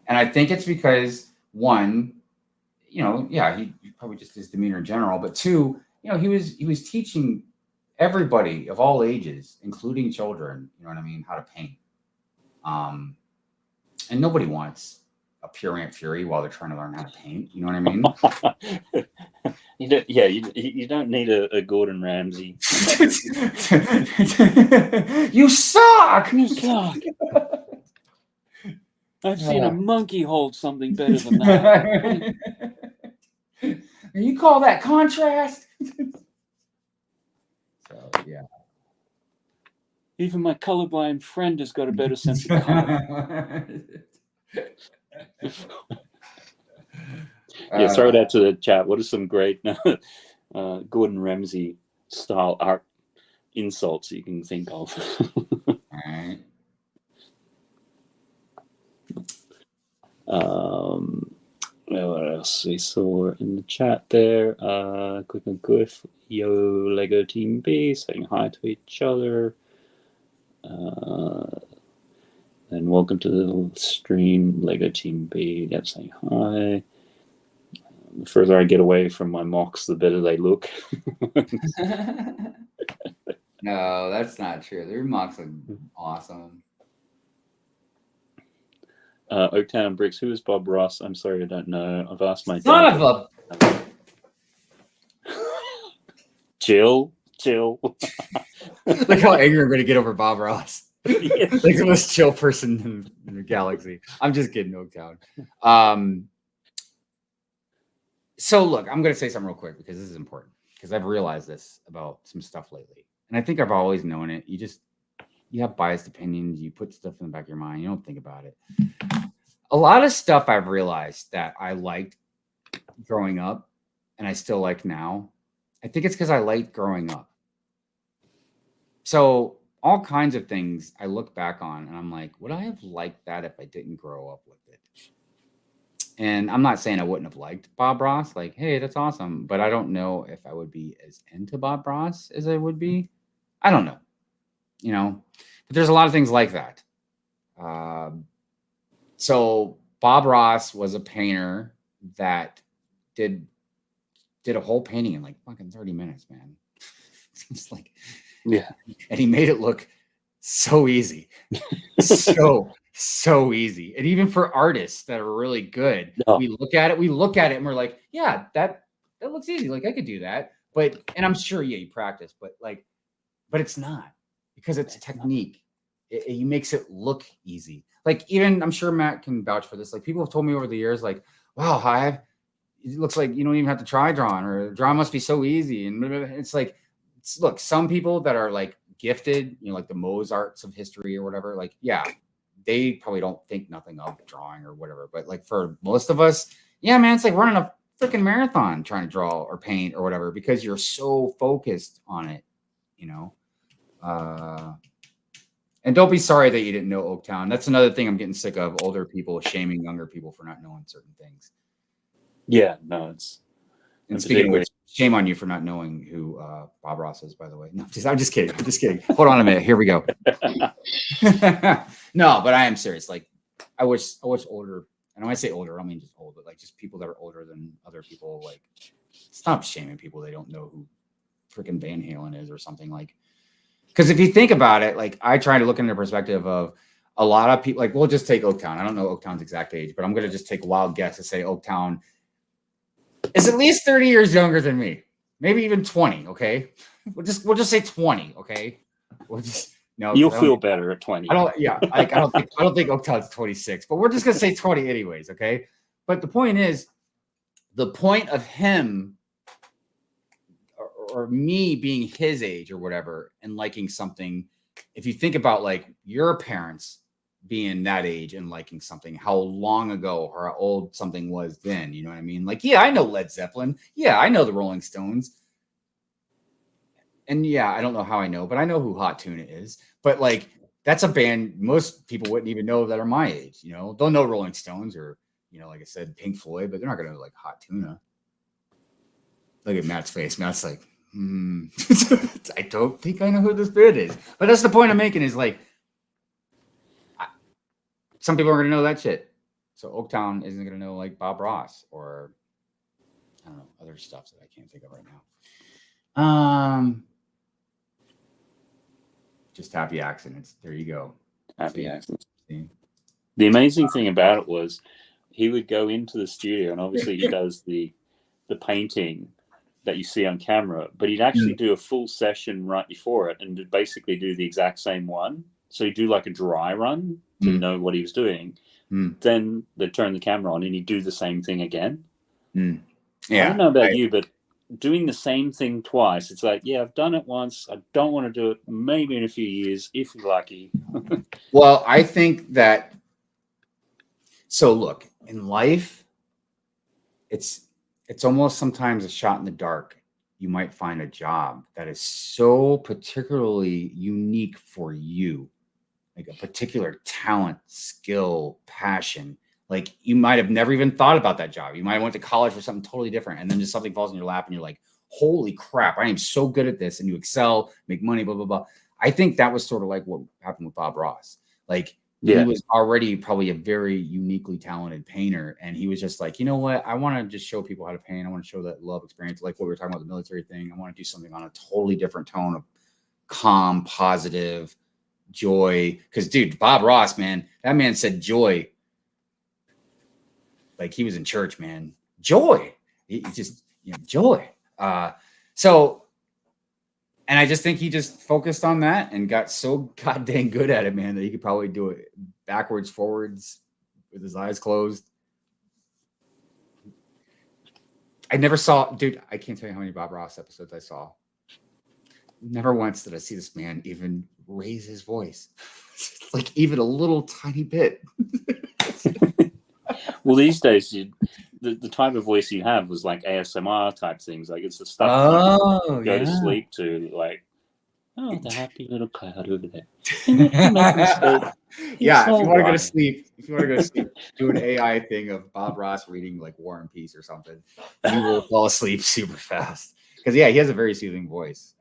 And I think it's because, one, you know, yeah, he probably just his demeanor in general, but two, you know, he was teaching everybody of all ages, including children, you know what I mean, how to paint. And nobody wants a pure Aunt Fury while they're trying to learn how to paint. You know what I mean? You don't need a Gordon Ramsay. You suck! You suck! I've seen a monkey hold something better than that. You call that contrast? So, yeah. Even my colorblind friend has got a better sense of color. Yeah, throw that to the chat. What are some great Gordon Ramsay style art insults you can think of? All right. What else we saw in the chat there? Quick and Goof, yo, Lego Team B, saying hi to each other. And welcome to the stream, Lego Team B. Yep, saying hi. The further I get away from my mocks, the better they look. No, that's not true. Their mocks look awesome. Oaktown and Bricks, who is Bob Ross? I'm sorry, I don't know. I've asked my son of a chill. Look how angry I'm going to get over Bob Ross. Yes. Like the most chill person in the galaxy. I'm just kidding, Oaktown. So look, I'm going to say something real quick because this is important, because I've realized this about some stuff lately, and I think I've always known it. You have biased opinions. You put stuff in the back of your mind. You don't think about it. A lot of stuff I've realized that I liked growing up and I still like now, I think it's because I liked growing up. So all kinds of things I look back on and I'm like, would I have liked that if I didn't grow up with it? And I'm not saying I wouldn't have liked Bob Ross. Like, hey, that's awesome. But I don't know if I would be as into Bob Ross as I would be. I don't know. You know, but there's a lot of things like that. So Bob Ross was a painter that did a whole painting in like fucking 30 minutes, man. It's like, yeah. And he made it look so easy. so easy. And even for artists that are really good, we look at it and we're like, yeah, that looks easy. Like I could do that. And I'm sure, yeah, you practice, but it's not, because it's a technique. It makes it look easy. Like even, I'm sure Matt can vouch for this. Like people have told me over the years, like, wow, Hive, it looks like you don't even have to try drawing, or drawing must be so easy. And it's like, look, some people that are like gifted, you know, like the Mozarts of history or whatever, like, yeah, they probably don't think nothing of drawing or whatever. But like for most of us, yeah, man, it's like running a freaking marathon trying to draw or paint or whatever because you're so focused on it, you know. And don't be sorry that you didn't know Oaktown. That's another thing I'm getting sick of, older people shaming younger people for not knowing certain things. Yeah, no, it's. And speaking of which, shame on you for not knowing who Bob Ross is, by the way. No, I'm just kidding. I'm just kidding. Hold on a minute. Here we go. No, but I am serious. Like, I wish older, and when I say older, I don't mean just old, but like just people that are older than other people, like, stop shaming people they don't know who freaking Van Halen is or something. Like, because if you think about it, like, I try to look in the perspective of a lot of people, like, we'll just take Oaktown. I don't know Oaktown's exact age, but I'm going to just take a wild guess to say Oaktown is at least 30 years younger than me, maybe even 20. Okay, we'll just say 20. Okay, we'll just no. You'll feel better at 20. I don't think Oaktown's 26, but we're just gonna say 20 anyways. Okay, but the point is, the point of him or me being his age or whatever and liking something. If you think about like your parents being that age and liking something, how long ago or how old something was then, you know what I mean? Like, yeah, I know Led Zeppelin. Yeah, I know the Rolling Stones. And yeah, I don't know how I know, but I know who Hot Tuna is. But like, that's a band most people wouldn't even know that are my age, you know? They'll know Rolling Stones or, you know, like I said, Pink Floyd, but they're not going to know like Hot Tuna. Look at Matt's face. Matt's like, I don't think I know who this band is. But that's the point I'm making is like, some people are going to know that shit. So Oaktown isn't going to know like Bob Ross or I don't know, other stuff that I can't think of right now. Just happy accidents. There you go. Happy accidents. The amazing thing about it was he would go into the studio and obviously he does the painting that you see on camera, but he'd actually do a full session right before it and basically do the exact same one. So he'd do like a dry run to know what he was doing. Then they'd turn the camera on and he'd do the same thing again. Yeah, I don't know about you, but doing the same thing twice, it's like, yeah, I've done it once. I don't want to do it maybe in a few years, if you're lucky. Well, I think that, so look, in life, it's almost sometimes a shot in the dark. You might find a job that is so particularly unique for you, like a particular talent, skill, passion. Like you might have never even thought about that job. You might have went to college for something totally different. And then just something falls in your lap and you're like, holy crap, I am so good at this. And you excel, make money, blah, blah, blah. I think that was sort of like what happened with Bob Ross. Like he was already probably a very uniquely talented painter. And he was just like, you know what? I want to just show people how to paint. I want to show that love experience. Like what we were talking about, the military thing. I want to do something on a totally different tone of calm, positive joy. Because dude, Bob Ross, man, that man said joy. Like he was in church, man. Joy. He just, you know, joy. And I just think he just focused on that and got so goddamn good at it, man, that he could probably do it backwards, forwards, with his eyes closed. I never saw, dude, I can't tell you how many Bob Ross episodes I saw. Never once did I see this man even raise his voice. Like even a little tiny bit. Well, these days, the type of voice you have was like ASMR type things. Like it's the stuff you go to sleep to. Like, oh, the happy little cloud over there. Yeah, if you want to go to sleep, do an AI thing of Bob Ross reading like War and Peace or something. You will fall asleep super fast. Because yeah, he has a very soothing voice.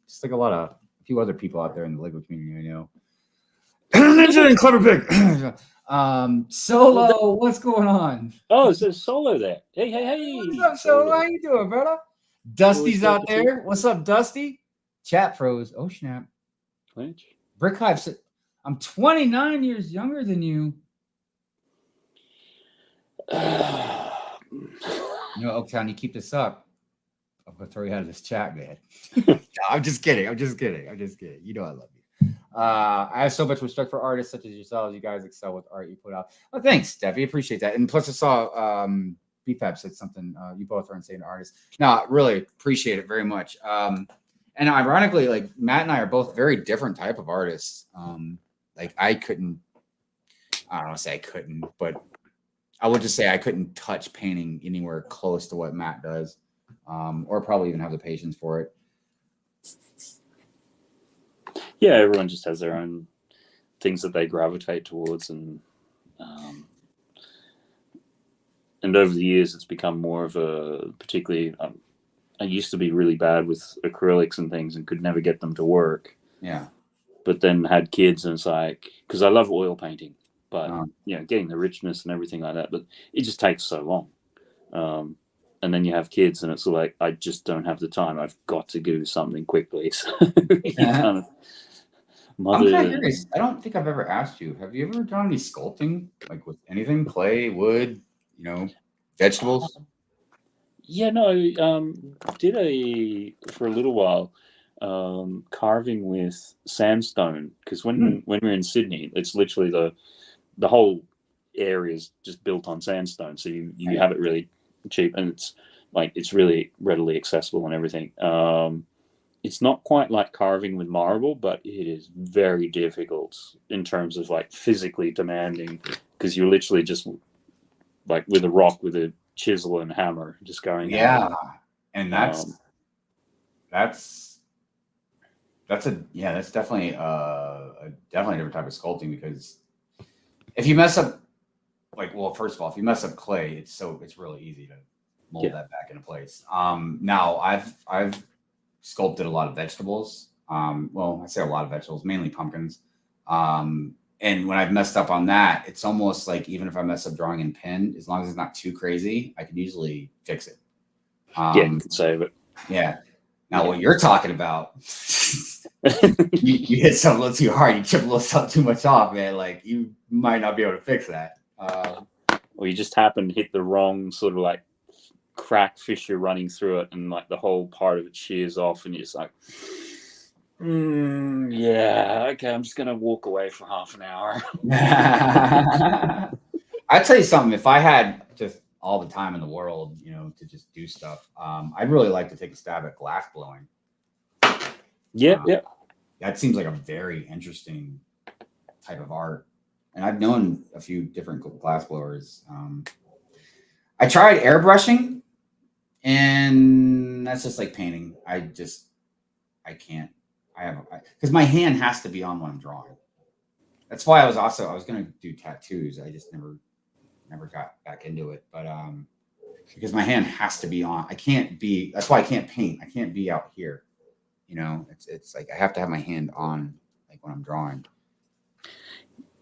Just like a few other people out there in the Lego community, I know. Clever Pig. Solo, what's going on? Oh, it's a Solo there. Hey. What's up, Solo? How you doing, brother? Dusty's out there. What's up, Dusty? Chat froze. Oh, snap. Brick Hive said, I'm 29 years younger than you. No, Oaktown, you keep this up. I'm going to throw you out of this chat, man. No, I'm just kidding. You know I love you. I have so much respect for artists such as yourselves. You guys excel with art you put out. Oh, thanks, Steffi. Appreciate that. And plus, I saw BFAB said something. You both are insane artists. No, really appreciate it very much. And ironically, like Matt and I are both very different type of artists. Like I don't want to say I couldn't, but I would just say I couldn't touch painting anywhere close to what Matt does, or probably even have the patience for it. Yeah, everyone just has their own things that they gravitate towards, and over the years, it's become more of a particularly. I used to be really bad with acrylics and things and could never get them to work. Yeah. But then had kids, and it's like, because I love oil painting, but getting the richness and everything like that, but it just takes so long. And then you have kids, and it's like, I just don't have the time. I've got to do something quickly. So you kind of I'm kind of curious. I don't think I've ever asked you. Have you ever done any sculpting, like with anything, clay, wood, vegetables? Yeah, no, did for a little while carving with sandstone, because when we're in Sydney, it's literally the whole area is just built on sandstone, so you have it really cheap, and it's really readily accessible and everything. It's not quite like carving with marble, but it is very difficult in terms of like physically demanding, because you're literally just like with a rock with a chisel and hammer just going at it. And that's definitely a different type of sculpting, because if you mess up, first of all, if you mess up clay, it's really easy to mold that back into place. Now I've sculpted a lot of vegetables. I say a lot of vegetables, mainly pumpkins. And when I've messed up on that, it's almost like even if I mess up drawing in pen, as long as it's not too crazy, I can usually fix it. You can save it. Yeah. Now, what you're talking about, you hit something a little too hard, you chip a little something too much off, man. Like, you might not be able to fix that. Or you just happen to hit the wrong sort of like crack fissure running through it, and like the whole part of it shears off, and you're just like, yeah, okay, I'm just gonna walk away for half an hour. I'd tell you something. If I had just all the time in the world, to just do stuff, I'd really like to take a stab at glass blowing. Yeah. That seems like a very interesting type of art, and I've known a few different glass blowers. I tried airbrushing, and that's just like painting. I can't. Because my hand has to be on when I'm drawing. That's why I was going to do tattoos. I just never got back into it. But because my hand has to be on, that's why I can't paint. I can't be out here. It's like I have to have my hand on, like when I'm drawing.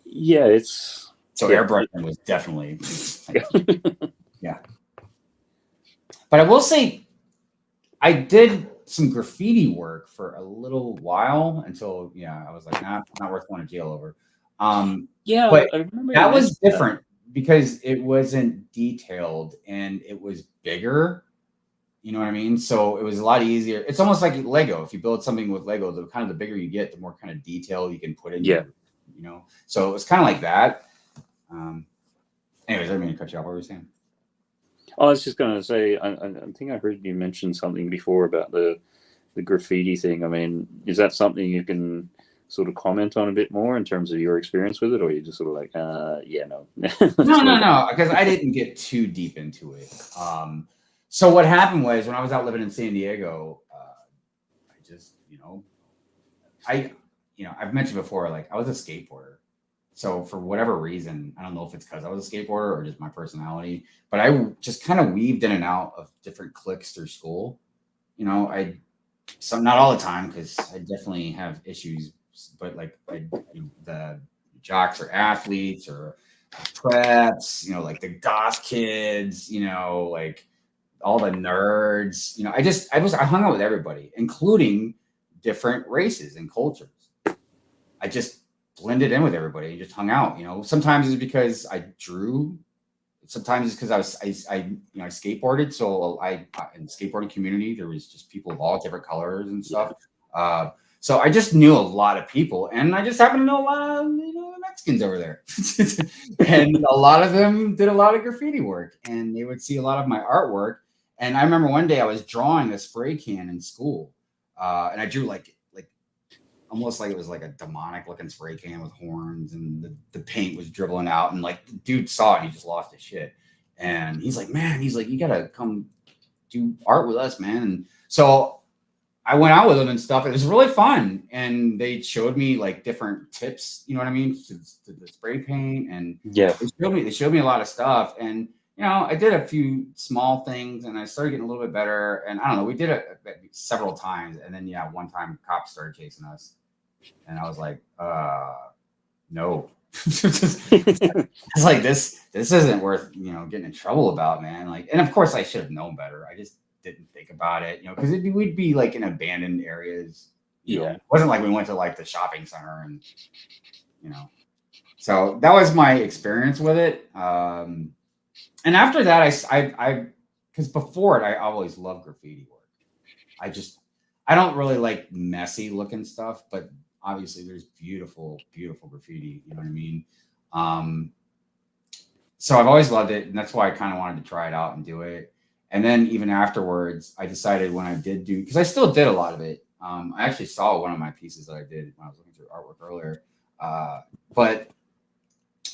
Yeah, airbrushing was definitely yeah. But I will say, I did some graffiti work for a little while until I was like, nah, not worth going to jail over. But I remember that was different because it wasn't detailed and it was bigger. You know what I mean? So it was a lot easier. It's almost like Lego. If you build something with Lego, the bigger you get, the more kind of detail you can put in. So it was kind of like that. Anyways, I didn't mean to cut you off. What were you saying? I was just going to say, I think I heard you mention something before about the graffiti thing. I mean, is that something you can sort of comment on a bit more in terms of your experience with it, or are you just sort of like, no? No, because I didn't get too deep into it. So what happened was when I was out living in San Diego, I just, I've mentioned before, like I was a skateboarder. So for whatever reason, I don't know if it's because I was a skateboarder or just my personality, but I just kind of weaved in and out of different cliques through school. Not all the time, because I definitely have issues, but like the jocks or athletes or preps, like the goth kids, like all the nerds, I hung out with everybody, including different races and cultures. I just blended in with everybody and just hung out. Sometimes it's because I drew. Sometimes it's because I skateboarded. So in the skateboarding community, there was just people of all different colors and stuff. So I just knew a lot of people, and I just happened to know a lot of Mexicans over there, and a lot of them did a lot of graffiti work, and they would see a lot of my artwork. And I remember one day I was drawing a spray can in school, and I drew like almost like it was like a demonic looking spray can with horns, and the paint was dribbling out, and like the dude saw it, he just lost his shit. And he's like, man, he's like, you gotta come do art with us, man. And so I went out with them and stuff. It was really fun. And they showed me like different tips, you know what I mean, to the spray paint. And Yeah. they showed me a lot of stuff. And you know, I did a few small things and I started getting a little bit better. And I don't know, we did it several times. And then yeah, one time cops started chasing us. And I was like, no. It's like this isn't worth, you know, getting in trouble about, man. Like, and of course I should have known better. I just didn't think about it, you know, because we'd be like in abandoned areas. You know, it wasn't like we went to like the shopping center and, you know, so that was my experience with it. And after that, I because before it, I always loved graffiti work. I don't really like messy looking stuff, but obviously there's beautiful, beautiful graffiti. You know what I mean? So I've always loved it, and that's why I kind of wanted to try it out and do it. And then even afterwards, I decided when I did do, because I still did a lot of it. I actually saw one of my pieces that I did when I was looking through artwork earlier. But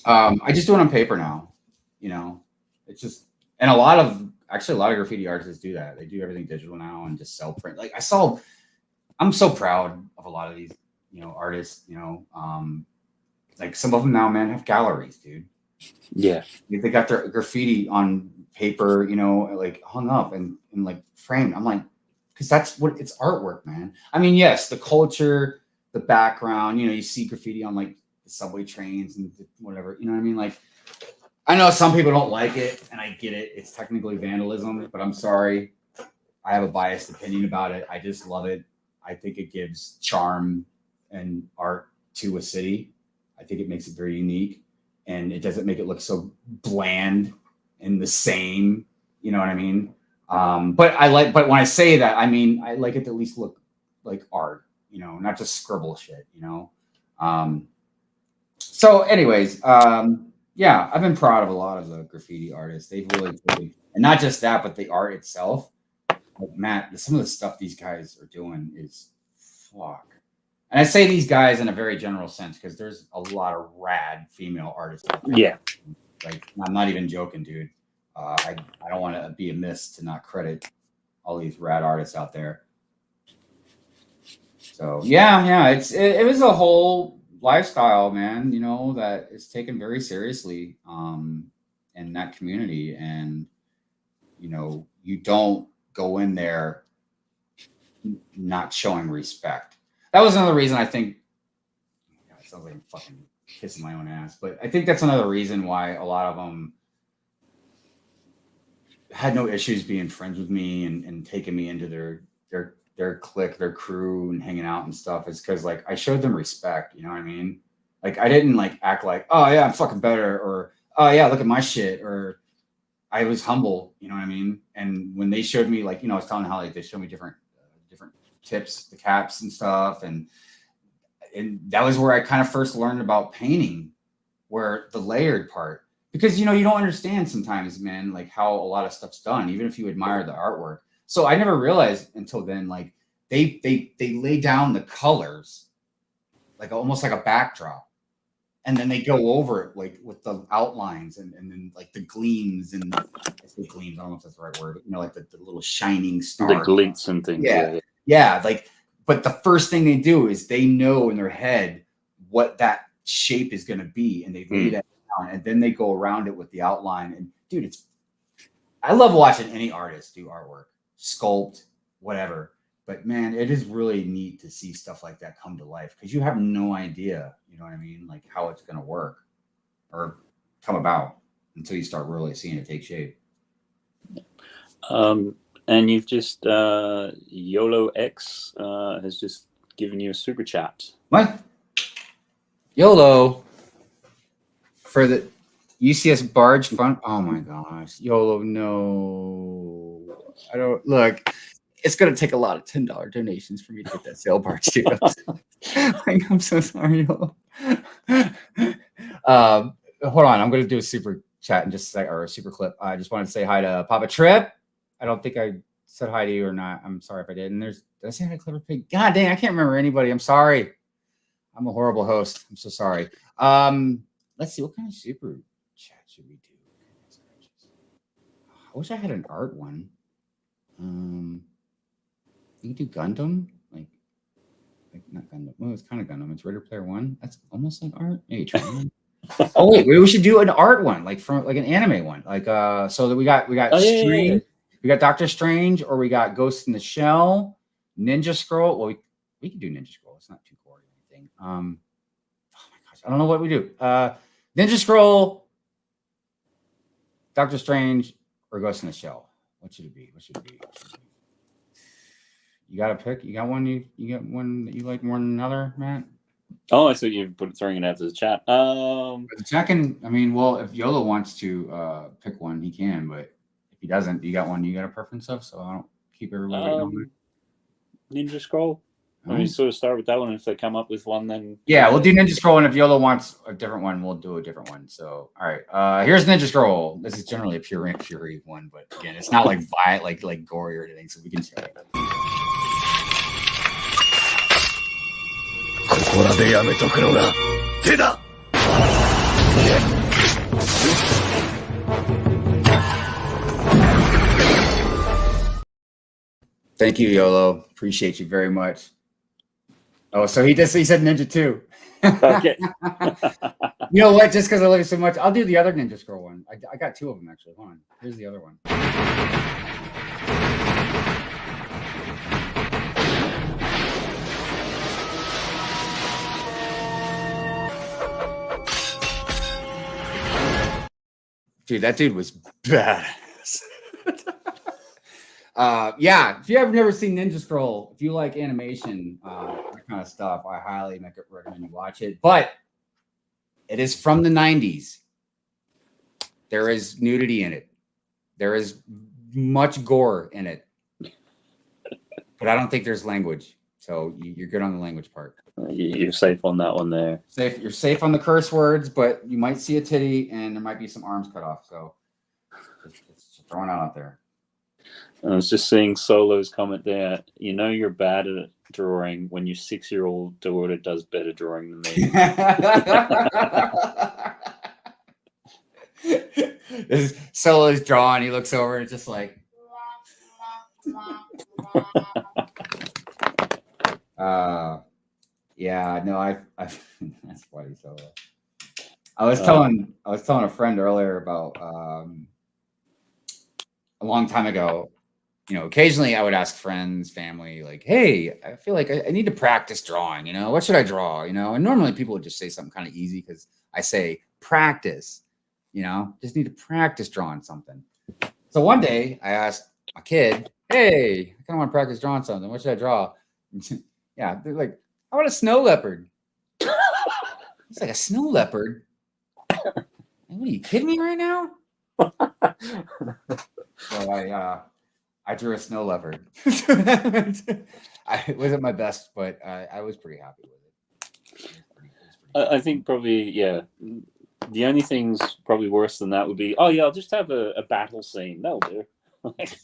I just do it on paper now. You know, it's just, and a lot of graffiti artists do that. They do everything digital now and just self print. Like I'm so proud of a lot of these, you know, artists, you know, like some of them now, man, have galleries, dude. Yeah. They got their graffiti on paper, you know, like hung up and like framed. I'm like, because that's what it's artwork, man. I mean, yes, the culture, the background, you know, you see graffiti on like the subway trains and whatever, you know what I mean? Like, I know some people don't like it, and I get it. It's technically vandalism, but I'm sorry. I have a biased opinion about it. I just love it. I think it gives charm and art to a city. I think it makes it very unique, and it doesn't make it look so bland and the same. You know what I mean? But when I say that, I mean I like it to at least look like art. You know, not just scribble shit. You know. So, anyways, yeah, I've been proud of a lot of the graffiti artists. They've really taken, and not just that, but the art itself. Like Matt, some of the stuff these guys are doing is fuck. And I say these guys in a very general sense because there's a lot of rad female artists out there. Yeah. Like, I'm not even joking, dude. I don't want to be amiss to not credit all these rad artists out there. So yeah, it was a whole lifestyle, man, you know, that is taken very seriously in that community. And, you know, you don't go in there not showing respect. That was another reason I think, God, it sounds like I'm fucking kissing my own ass, but I think that's another reason why a lot of them had no issues being friends with me and taking me into their clique, their crew, and hanging out and stuff, is because like I showed them respect. You know what I mean? Like I didn't like act like, oh yeah, I'm fucking better, or oh yeah, look at my shit, or I was humble. You know what I mean? And when they showed me, like, you know, I was telling how like they showed me different tips, the caps and stuff, and that was where I kind of first learned about painting, where the layered part. Because, you know, you don't understand sometimes, man, like how a lot of stuff's done, even if you admire the artwork. So I never realized until then, like they lay down the colors, like almost like a backdrop, and then they go over it like with the outlines and then like the gleams and I say gleams, I don't know if that's the right word, but, you know, like the little shining stars, the glints and things. Yeah. Like, but the first thing they do is they know in their head what that shape is going to be, and they lay that down, and then they go around it with the outline. And dude, I love watching any artist do artwork, sculpt, whatever. But man, it is really neat to see stuff like that come to life, because you have no idea, you know what I mean, like how it's going to work or come about until you start really seeing it take shape. And you've just YOLO X has just given you a super chat. What? YOLO for the UCS barge fund. Oh my gosh, YOLO! No, I don't look. It's gonna take a lot of $10 donations for me to get that sail barge, dude. Like, I'm so sorry, YOLO. Hold on, I'm gonna do a super chat in just a sec, or a super clip. I just wanted to say hi to Papa Trip. I don't think I said hi to you or not. I'm sorry if I did. And did I say hi to Clever Pig? God dang, I can't remember anybody. I'm sorry. I'm a horrible host. I'm so sorry. Let's see. What kind of super chat should we do? I wish I had an art one. You can do Gundam, like not Gundam. Well, it's kind of Gundam. It's Ready Player One. That's almost like art. Maybe try. Oh wait, we should do an art one, like from like an anime one, like so that we got Strange, we got Doctor Strange, or we got Ghost in the Shell, Ninja Scroll. Well, we can do Ninja Scroll. It's not too gory or anything. Oh my gosh, I don't know what we do. Ninja Scroll, Doctor Strange, or Ghost in the Shell. What should it be? You got a pick? You got one? You got one that you like more than another, Matt? Oh, I see you throwing it out to the chat. The second, I mean, well, if Yola wants to pick one, he can. But if he doesn't, you got one you got a preference of? So I don't keep everyone waiting on it. Ninja Scroll. I mean, sort of start with that one. If they come up with one, then yeah, we'll do Ninja Scroll. And if Yola wants a different one, we'll do a different one. So all right, here's Ninja Scroll. This is generally a pure Ant Fury one, but again, it's not like violent, like gory or anything. So we can check it. Thank you, Yolo. Appreciate you very much. Oh, so he said Ninja too. Okay. You know what? Just because I love you so much, I'll do the other Ninja Scroll one. I got two of them actually. Hold on. Here's the other one. Dude, that dude was badass. Yeah, if you have never seen Ninja Scroll, if you like animation, that kind of stuff, I highly recommend you watch it. But it is from the 90s. There is nudity in it. There is much gore in it. But I don't think there's language. So you're good on the language part. You're safe on that one there. You're safe on the curse words, but you might see a titty and there might be some arms cut off. So just throwing it out there. I was just seeing Solo's comment there. You know you're bad at drawing when your 6-year-old daughter does better drawing than me. Solo's drawing. He looks over and just like. Yeah, no, I that's funny. Solo. I was telling a friend earlier about a long time ago. You know, occasionally I would ask friends, family, like, hey, I feel like I need to practice drawing, you know, what should I draw? You know, and normally people would just say something kind of easy because I say practice, you know, just need to practice drawing something. So one day I asked my kid, hey, I kind of want to practice drawing something. What should I draw? Yeah, they're like, how about a snow leopard? It's like a snow leopard. What are you kidding me right now? So I drew a snow leopard. It wasn't my best, but I was pretty happy with it. I think probably, yeah. The only thing's probably worse than that would be, oh, yeah, I'll just have a battle scene. That'll do. Right.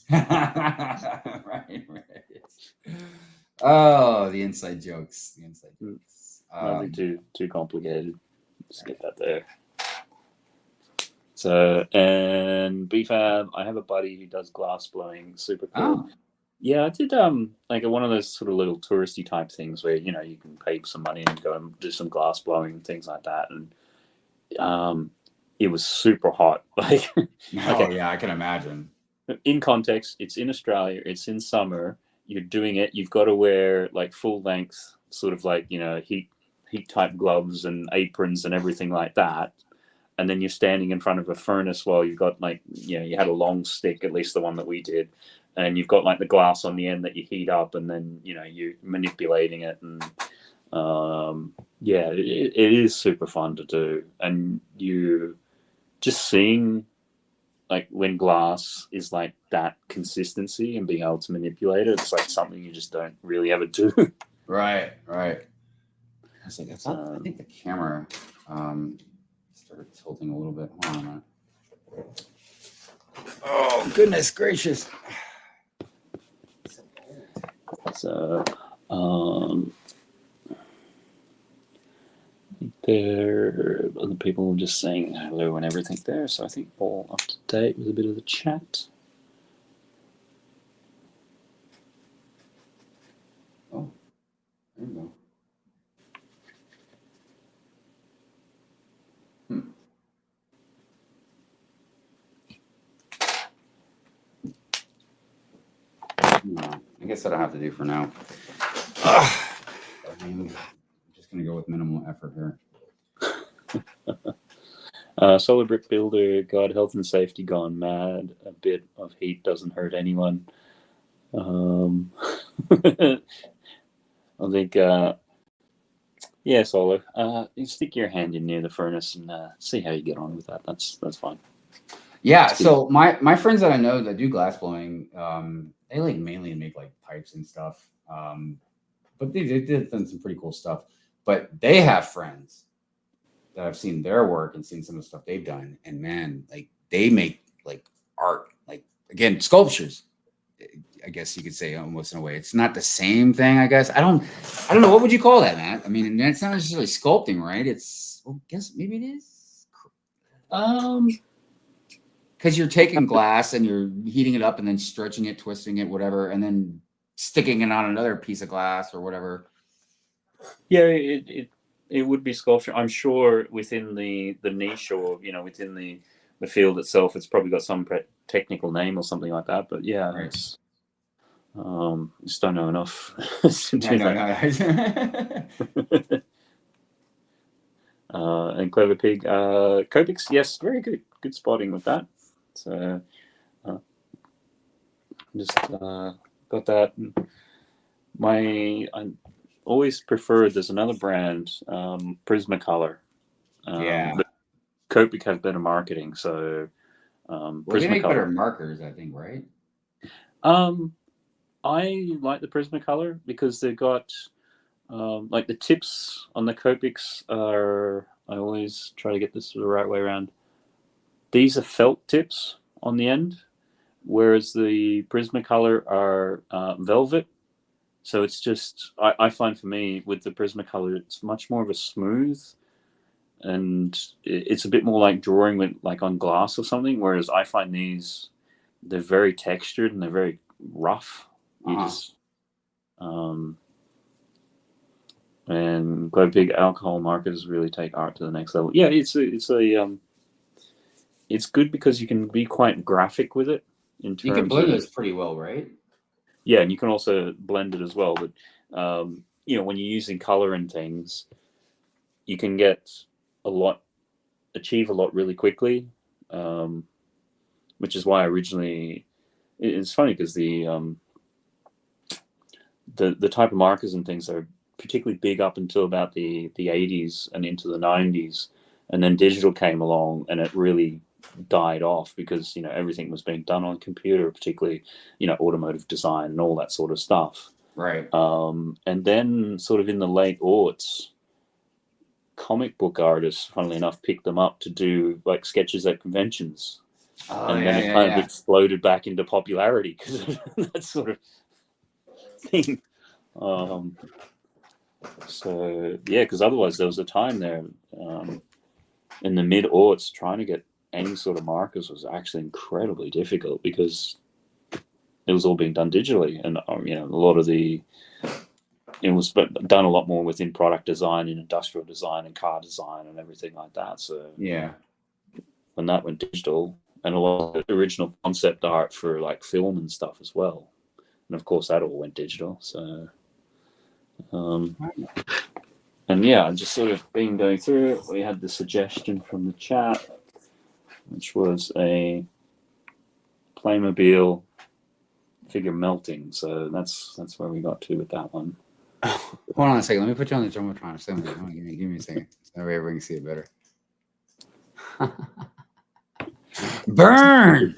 Oh, the inside jokes. Nothing too complicated. Just get that there. So, and BFAB, I have a buddy who does glass blowing. Super cool. Oh. Yeah, I did like one of those sort of little touristy type things where, you know, you can pay some money and go and do some glass blowing and things like that. And it was super hot. Like, okay. Yeah, I can imagine. In context, it's in Australia, it's in summer, you're doing it, you've got to wear like full length, sort of like, you know, heat type gloves and aprons and everything like that. And then you're standing in front of a furnace while you've got like, you know, you had a long stick, at least the one that we did. And you've got like the glass on the end that you heat up and then, you know, you're manipulating it. And yeah, it is super fun to do. And you just seeing like when glass is like that consistency and being able to manipulate it, it's like something you just don't really ever do. Right. I was like, I think the camera started tilting a little bit. Hold on a minute. Oh, goodness gracious. So, There, other people just saying hello and everything there. So I think all up to date with a bit of the chat. Oh, there you go. I guess I don't have to do for now. I'm just going to go with minimal effort here. Solar Brick Builder, God, health and safety gone mad. A bit of heat doesn't hurt anyone. I think, yeah, Solar, you stick your hand in near the furnace and see how you get on with that. That's fine. Yeah, so my friends that I know that do glass blowing, they like mainly make like pipes and stuff. But they did done some pretty cool stuff. But they have friends that I've seen their work and seen some of the stuff they've done, and man, like they make like art, like again sculptures. I guess you could say almost in a way. It's not the same thing, I guess. I don't know. What would you call that, Matt? I mean, it's not necessarily sculpting, right? It's, well, I guess maybe it is. Because you're taking glass and you're heating it up and then stretching it, twisting it, whatever, and then sticking it on another piece of glass or whatever. Yeah, it would be sculpture. I'm sure within the niche, or within the field itself, it's probably got some technical name or something like that. But yeah, right. It's just don't know enough to do that. And Clever Pig, Copics, yes, very good spotting with that. So just got that. I always preferred, there's another brand, Prismacolor. Yeah. But Copic have better marketing, so well, they make better markers, I think, right? I like the Prismacolor because they've got like the tips on the Copics are, I always try to get this the right way around. These are felt tips on the end, whereas the Prismacolor are velvet. So it's just, I find for me with the Prismacolor, it's much more of a smooth, and it's a bit more like drawing with like on glass or something. Whereas I find these, they're very textured and they're very rough. You just, and Glow Pig alcohol markers really take art to the next level. Yeah, it's good because you can be quite graphic with it. In terms, you can blend this pretty well, right? Yeah, and you can also blend it as well. But when you're using color and things, you can achieve a lot really quickly. Which is why originally, it's funny because the type of markers and things are particularly big up until about the 80s and into the 90s, and then digital came along and it really died off because everything was being done on computer, particularly automotive design and all that sort of stuff. Right. And then sort of in the late aughts, comic book artists, funnily enough, picked them up to do like sketches at conventions. And then it kind of exploded back into popularity because of that sort of thing. So yeah, because otherwise there was a time there in the mid-aughts, trying to get any sort of markers was actually incredibly difficult because it was all being done digitally, and a lot of it was done a lot more within product design and industrial design and car design and everything like that. So yeah, when that went digital, and a lot of the original concept art for like film and stuff as well, and of course that all went digital. So and yeah, just sort of been going through it. We had the suggestion from the chat, which was a Playmobil figure melting. So that's where we got to with that one. Hold on a second. Let me put you on the Jumbotron. Give me a second. So that way everyone can see it better. Burn!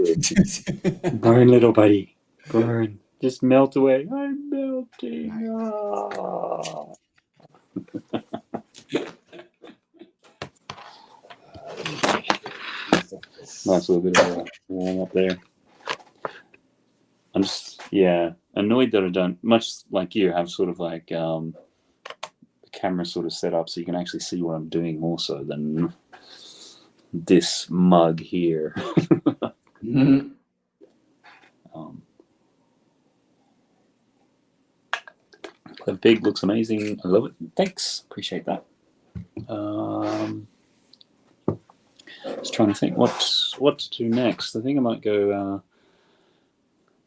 Burn, little buddy. Burn. Just melt away. I'm melting. Nice. Nice little bit of a warm up there. I'm just, annoyed that I don't, much like you, have sort of like camera sort of set up so you can actually see what I'm doing more so than this mug here. The pig looks amazing. I love it. Thanks. Appreciate that. Just trying to think what to do next. I think I might go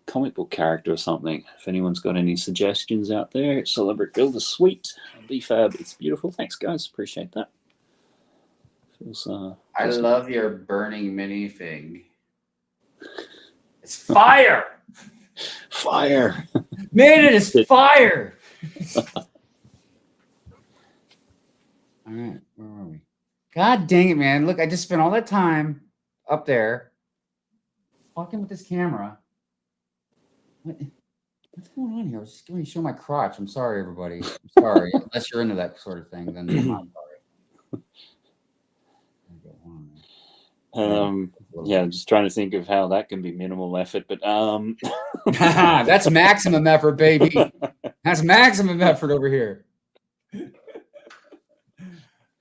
comic book character or something. If anyone's got any suggestions out there, Celebrate Builder Suite, BFAB, it's beautiful. Thanks, guys. Appreciate that. I love your burning minifig. It's fire. Fire. Man, it is fire. All right, where are we? God dang it, man. Look, I just spent all that time up there fucking with this camera. What's going on here? I was just going to show my crotch. I'm sorry, everybody. I'm sorry. Unless you're into that sort of thing, then I'm not sorry. Yeah, I'm just trying to think of how that can be minimal effort, but that's maximum effort, baby. That's maximum effort over here.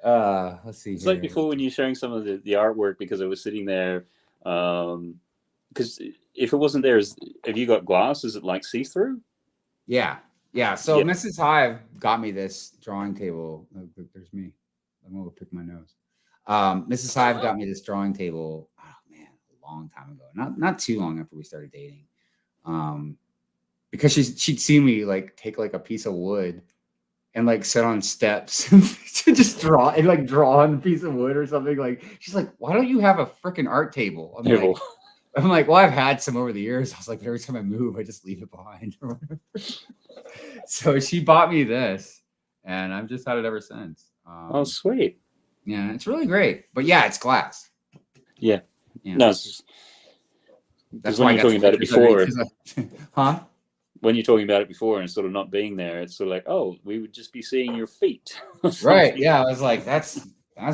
Let's see. It's like before when you're showing some of the artwork, because I was sitting there. Because if it wasn't there, have you got glass? Is it like see-through? Yeah. So yeah. Mrs. Hive got me this drawing table. There's me. I'm gonna pick my nose. Mrs. Hive got me this drawing table. Oh man, a long time ago. Not too long after we started dating. Because she'd seen me like take like a piece of wood and like sit on steps to just draw on a piece of wood or something. Like she's like, why don't you have a freaking art table? I'm like, well, I've had some over the years. I was like, but every time I move, I just leave it behind or whatever. So she bought me this, and I've just had it ever since. Oh, sweet. Yeah, it's really great. But yeah, it's glass. Yeah. No, that's why you're talking about it before. Huh? When you're talking about it before and sort of not being there, it's sort of like, oh, we would just be seeing your feet. Right. Yeah. I was like, that's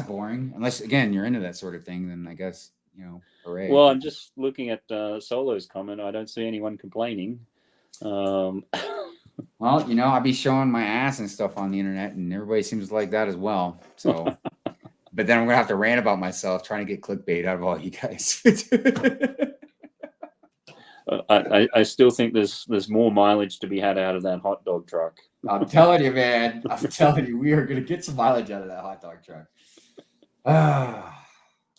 boring. Unless, again, you're into that sort of thing, then I guess, hooray. Well, I'm just looking at Solo's comment. I don't see anyone complaining. Well, I'd be showing my ass and stuff on the internet, and everybody seems to like that as well. So, but then I'm going to have to rant about myself trying to get clickbait out of all you guys. I still think there's more mileage to be had out of that hot dog truck. I'm telling you, man. I'm telling you, we are going to get some mileage out of that hot dog truck.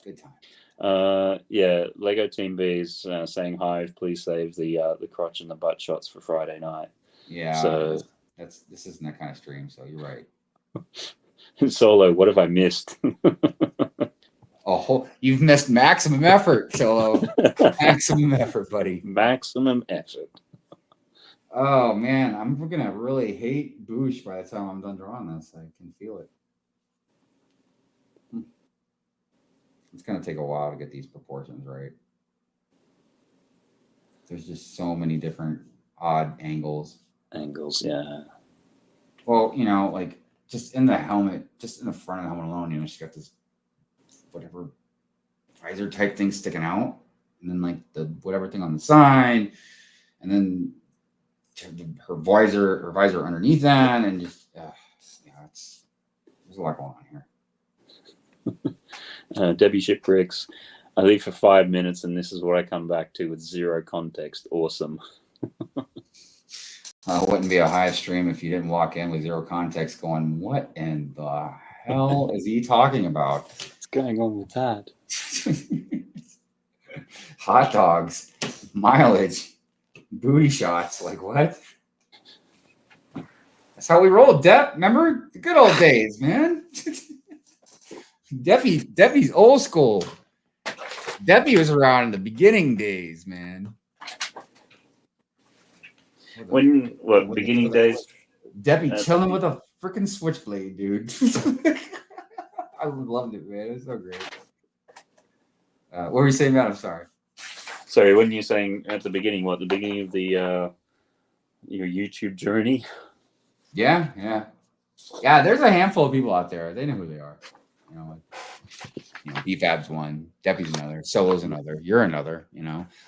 Good time. Yeah, Lego Team B is saying, Hive, please save the crotch and the butt shots for Friday night. Yeah, so this isn't that kind of stream, so you're right. Solo, what have I missed? Oh, you've missed maximum effort, Solo. Maximum effort, buddy. Maximum effort. Oh man, I'm gonna really hate Boosh by the time I'm done drawing this. I can feel it. It's gonna take a while to get these proportions right. There's just so many different odd angles. Yeah. Well, like just in the helmet, just in the front of the helmet alone, she's got this whatever visor type thing sticking out, and then like the whatever thing on the side, and then her visor underneath that, and just there's a lot going on here. Debbie Shipbricks, I leave for 5 minutes, and this is what I come back to with zero context. Awesome. It wouldn't be a Hive stream if you didn't walk in with zero context going, what in the hell is he talking about? What's going on with that? Hot dogs, mileage, booty shots. Like, what? That's how we roll, Depp. Remember? The good old days, man. Debbie's old school. Debbie was around in the beginning days, man. Beginning days? Debbie chilling with a freaking switchblade, dude. I loved it, man. It was so great. What were you saying, Matt? I'm sorry. Sorry, when you're saying at the beginning, the beginning of the your YouTube journey? Yeah. There's a handful of people out there. They know who they are. BFAB's one, Debbie's another, Solo's another, you're another.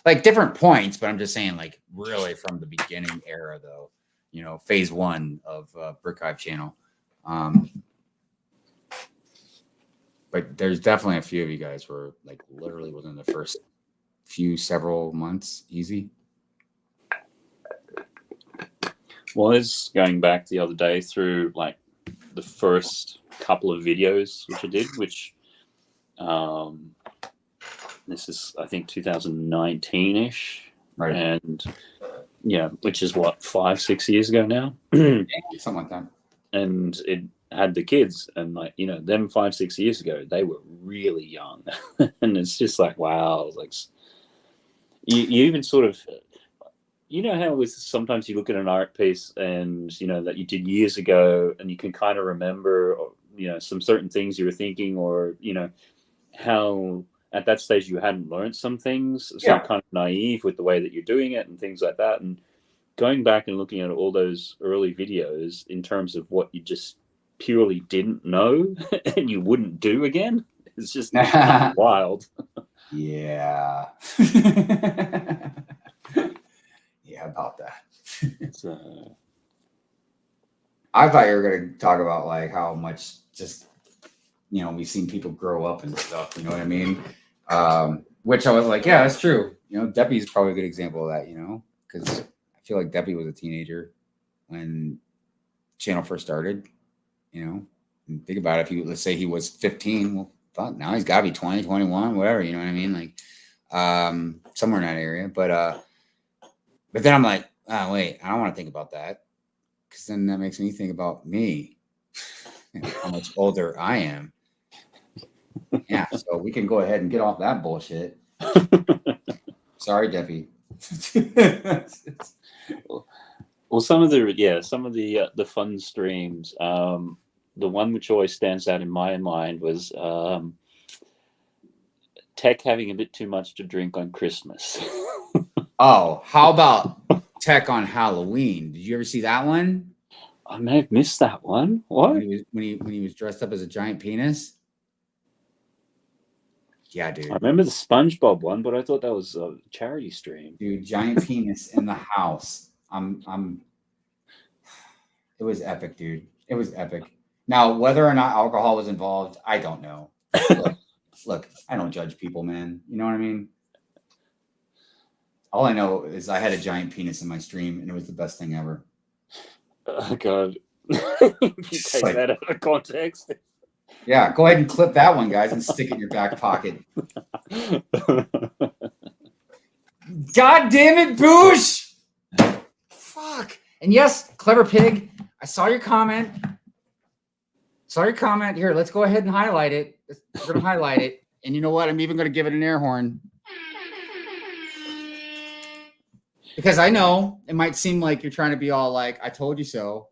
Like different points, but I'm just saying, like really from the beginning era, though. Phase 1 of Brick Hive channel. But there's definitely a few of you guys were like literally within the first several months easy. Well, I was going back the other day through like the first couple of videos which I did, which this is I think 2019-ish, Right. And yeah, which is what 5-6 years ago now, Something like that. and it had the kids, and like them 5-6 years ago they were really young, and it's just like wow, like you even sort of. How with sometimes you look at an art piece and that you did years ago, and you can kind of remember some certain things you were thinking, or how at that stage you hadn't learned some things, so you're kind of naive with the way that you're doing it and things like that. And going back and looking at all those early videos in terms of what you just purely didn't know and you wouldn't do again, it's just wild. Yeah. Yeah, about that. I thought you were going to talk about like how much just we've seen people grow up and stuff. You know what I mean? Which I was like, yeah, that's true. Debbie's probably a good example of that. Because I feel like Debbie was a teenager when channel first started. And think about it. Let's say he was 15. Well, fuck, now he's got to be 20, 21, whatever. You know what I mean? Like somewhere in that area. But then I'm like, oh, wait, I don't want to think about that, because then that makes me think about me, how much older I am. Yeah, so we can go ahead and get off that bullshit. Sorry, Debbie. Well, some of the fun streams. The one which always stands out in my mind was Tech having a bit too much to drink on Christmas. Oh, how about Tech on Halloween? Did you ever see that one? I may have missed that one. What? When he was dressed up as a giant penis? Yeah, dude. I remember the SpongeBob one, but I thought that was a charity stream. Dude, giant penis in the house. It was epic, dude. It was epic. Now, whether or not alcohol was involved, I don't know. Look, I don't judge people, man. You know what I mean? All I know is I had a giant penis in my stream, and it was the best thing ever. Oh, God. You take that out of context. Yeah, go ahead and clip that one, guys, and stick it in your back pocket. God damn it, Boosh! Fuck. And yes, Clever Pig, I saw your comment. Here, let's go ahead and highlight it. We're going to highlight it. And you know what? I'm even going to give it an air horn. Because I know it might seem like you're trying to be all like, I told you so.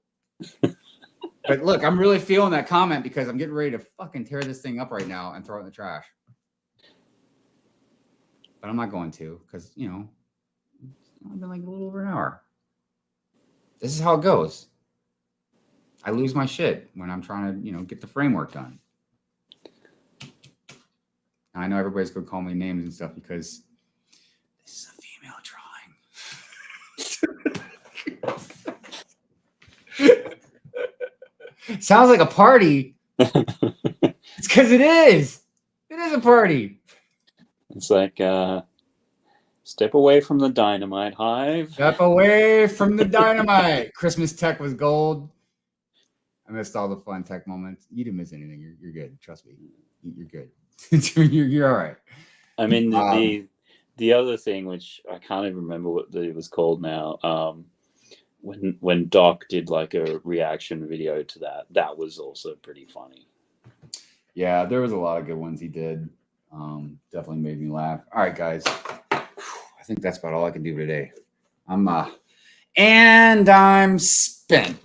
But look, I'm really feeling that comment because I'm getting ready to fucking tear this thing up right now and throw it in the trash. But I'm not going to, because, it's been like a little over an hour. This is how it goes. I lose my shit when I'm trying to, get the framework done. I know everybody's going to call me names and stuff because this is a female drawing. Sounds like a party. It's because it is. It is a party. It's like step away from the dynamite, Hive. Step away from the dynamite. Christmas Tech was gold. I missed all the fun Tech moments. You didn't miss anything. You're good. Trust me. You're good. you're all right. I mean, the other thing, which I can't even remember what it was called now, when Doc did like a reaction video to that was also pretty funny. Yeah, there was a lot of good ones he did. Definitely made me laugh. All right, guys. I think that's about all I can do today. I'm spent.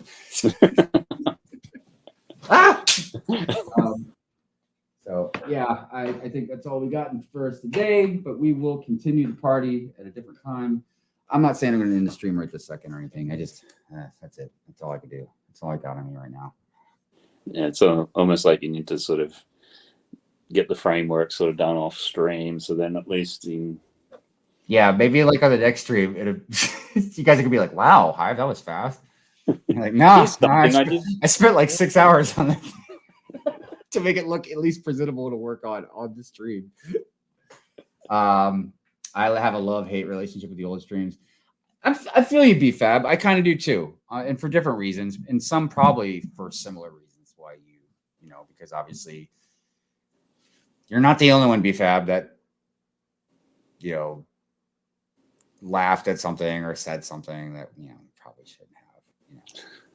So yeah, I think that's all we got for us today, but we will continue the party at a different time. I'm not saying I'm going to end the stream right this second or anything. I just, that's it. That's all I could do. That's all I got on me right now. Yeah, it's almost like you need to sort of get the framework sort of done off stream, so then at least you... Yeah, maybe like on the next stream, you guys are going to be like, wow, Hive, that was fast. Like, nah, I I spent like 6 hours on it to make it look at least presentable to work on the stream. I have a love-hate relationship with the old streams. I feel you, BFAB. I kind of do too, and for different reasons, and some probably for similar reasons why you know, because obviously you're not the only one, BFAB, that you know laughed at something or said something that probably shouldn't have. You know,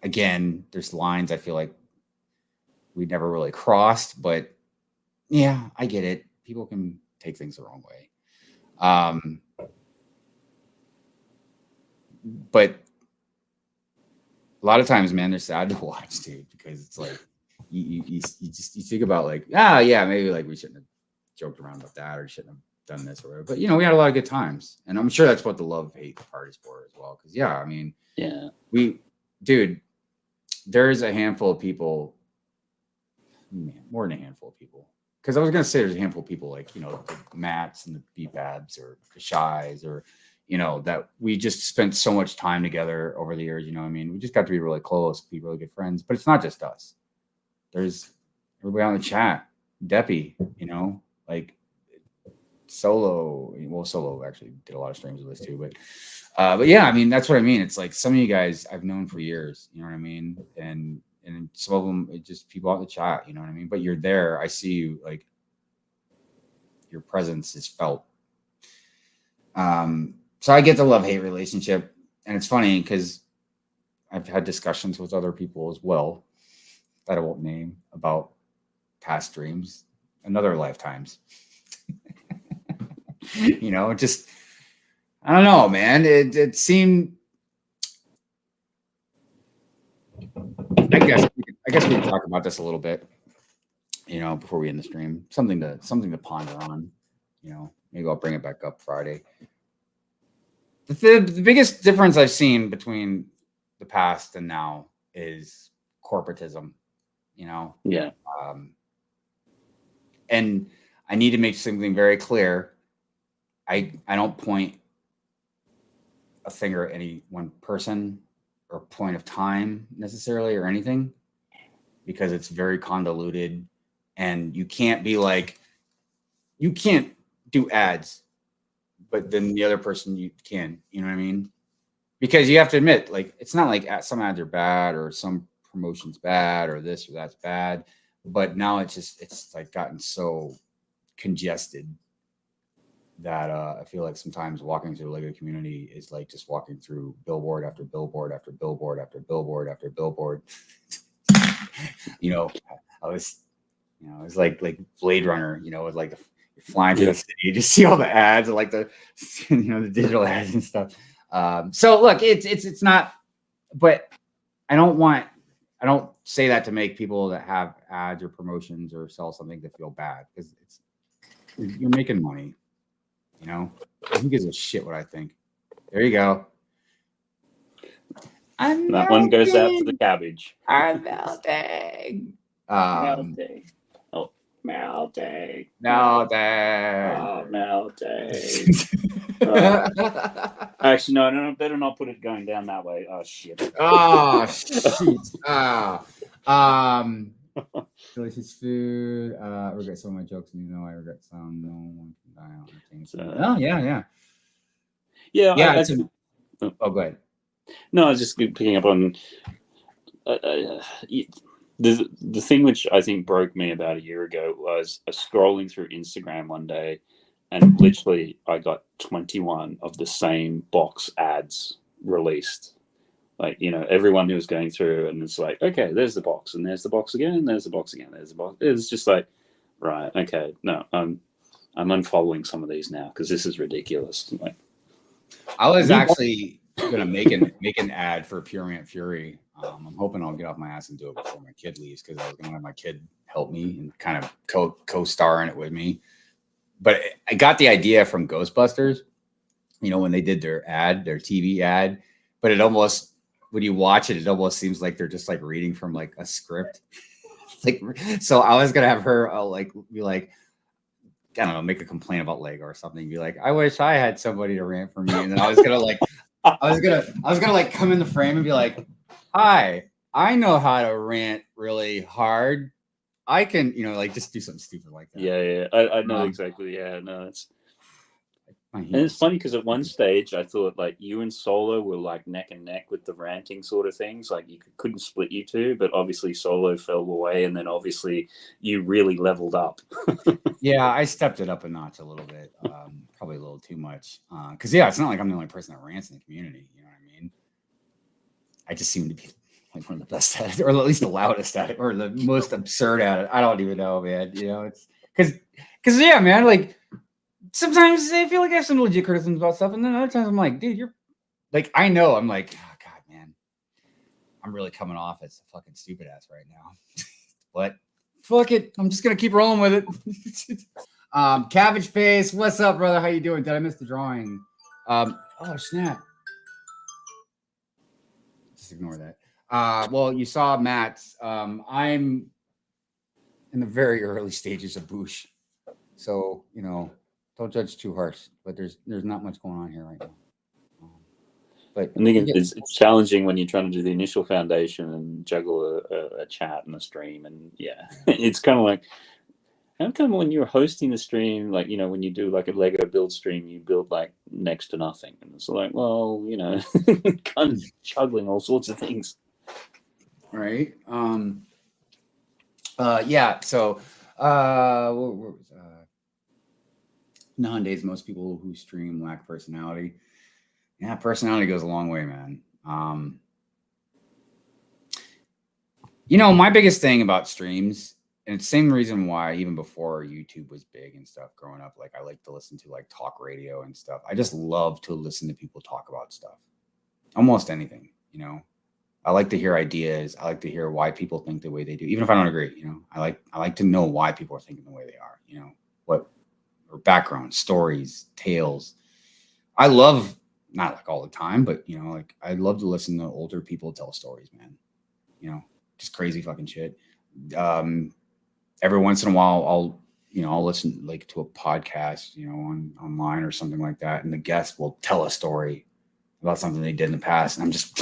again, there's lines I feel like we never really crossed, but yeah, I get it. People can take things the wrong way. But a lot of times, man, they're sad to watch, dude, because it's like you think about like, yeah, maybe like we shouldn't have joked around about that or shouldn't have done this or whatever. But we had a lot of good times, and I'm sure that's what the love-hate part is for as well. Because I mean, dude, there's a handful of people, man, more than a handful of people. Because I was gonna say there's a handful of people like the Matts and the BFABs or the Shies or that we just spent so much time together over the years. I mean, we just got to be really close, be really good friends. But it's not just us. There's everybody on the chat, Deppy, like Solo. Well, Solo actually did a lot of streams with us too. But yeah, I mean, that's what I mean. It's like some of you guys I've known for years. You know what I mean? And some of them, it's just people out in the chat. You know what I mean? But you're there. I see you. Like your presence is felt. So I get the love-hate relationship, and it's funny because I've had discussions with other people as well that I won't name about past dreams and other lifetimes. Just I don't know, man. It seemed. I guess we can talk about this a little bit, before we end the stream. Something to ponder on. Maybe I'll bring it back up Friday. The biggest difference I've seen between the past and now is corporatism, Yeah. And I need to make something very clear. I don't point a finger at any one person or point of time necessarily or anything, because it's very convoluted, and you can't be like, you can't do ads, but then the other person you can, you know what I mean? Because you have to admit, like, it's not like some ads are bad or some promotion's bad or this or that's bad, but now it's like gotten so congested that I feel like sometimes walking through the Lego community is like just walking through billboard after billboard after billboard after billboard after billboard. I was like Blade Runner, with like you're flying through the city, you just see all the ads and like the the digital ads and stuff. So look, it's not, but I don't say that to make people that have ads or promotions or sell something to feel bad, because you're making money. Who gives a shit what I think? There you go. That one goes out to the cabbage. I'm melting. Melting. Oh, melting. Melting. Oh, melting. Actually, no, better not put it going down that way. Oh, shit. Oh, shit. Delicious food. I regret some of my jokes, and I regret some. No one can die on the team. Yeah. Oh, go ahead. No, I was just picking up on the thing which I think broke me about a year ago was scrolling through Instagram one day, and literally I got 21 of the same box ads released. Like, everyone who was going through, and it's like, okay, there's the box, and there's the box again, and there's the box again, there's the box. It's just like, right, okay, no, I'm unfollowing some of these now because this is ridiculous. Like, I was actually gonna make an ad for Pure Rant Fury. I'm hoping I'll get off my ass and do it before my kid leaves, because I was gonna have my kid help me and kind of co-star in it with me. But I got the idea from Ghostbusters, when they did their TV ad, but it almost, when you watch it, it almost seems like they're just like reading from like a script. So I was gonna have her be like, I don't know, make a complaint about Lego or something. Be like, I wish I had somebody to rant for me. And then I was gonna like, I was gonna like come in the frame and be like, hi, I know how to rant really hard. I can, like just do something stupid like that. Yeah. I know Um, exactly. Yeah, no, it's my and it's humor's funny because at one stage I thought like you and Solo were like neck and neck with the ranting sort of things. Like couldn't split you two, but obviously Solo fell away, and then obviously you really leveled up. Yeah, I stepped it up a notch a little bit, probably a little too much. Because yeah, it's not like I'm the only person that rants in the community. You know what I mean? I just seem to be like one of the best at it, or at least the loudest at it, or the most absurd at it. I don't even know, man. It's because yeah, man. Like sometimes I feel like I have some legit criticisms about stuff, and then other times I'm like, dude, you're like, I know. I'm like, oh, God, man, I'm really coming off as a fucking stupid ass right now. But fuck it, I'm just gonna keep rolling with it. Cabbage face, what's up, brother? How you doing? Did I miss the drawing? Oh snap! Just ignore that. Well, you saw Matt's. I'm in the very early stages of Boosh, so don't judge too harsh. But there's not much going on here right now. But I think it's challenging when you're trying to do the initial foundation and juggle a chat and a stream, and yeah, it's kind of like. How come when you're hosting a stream, like, when you do like a Lego build stream, you build like next to nothing? And it's like, well, kind of juggling all sorts of things. Right. Yeah. So, what was, nowadays, most people who stream lack personality. Yeah, personality goes a long way, man. My biggest thing about streams, and it's the same reason why even before YouTube was big and stuff growing up, like I like to listen to like talk radio and stuff. I just love to listen to people talk about stuff. Almost anything. I like to hear ideas. I like to hear why people think the way they do, even if I don't agree. I like to know why people are thinking the way they are. What or background stories, tales. I love not like all the time, but like I love to listen to older people tell stories, man. Just crazy fucking shit. Every once in a while, I'll listen like to a podcast, online or something like that, and the guest will tell a story about something they did in the past, and I'm just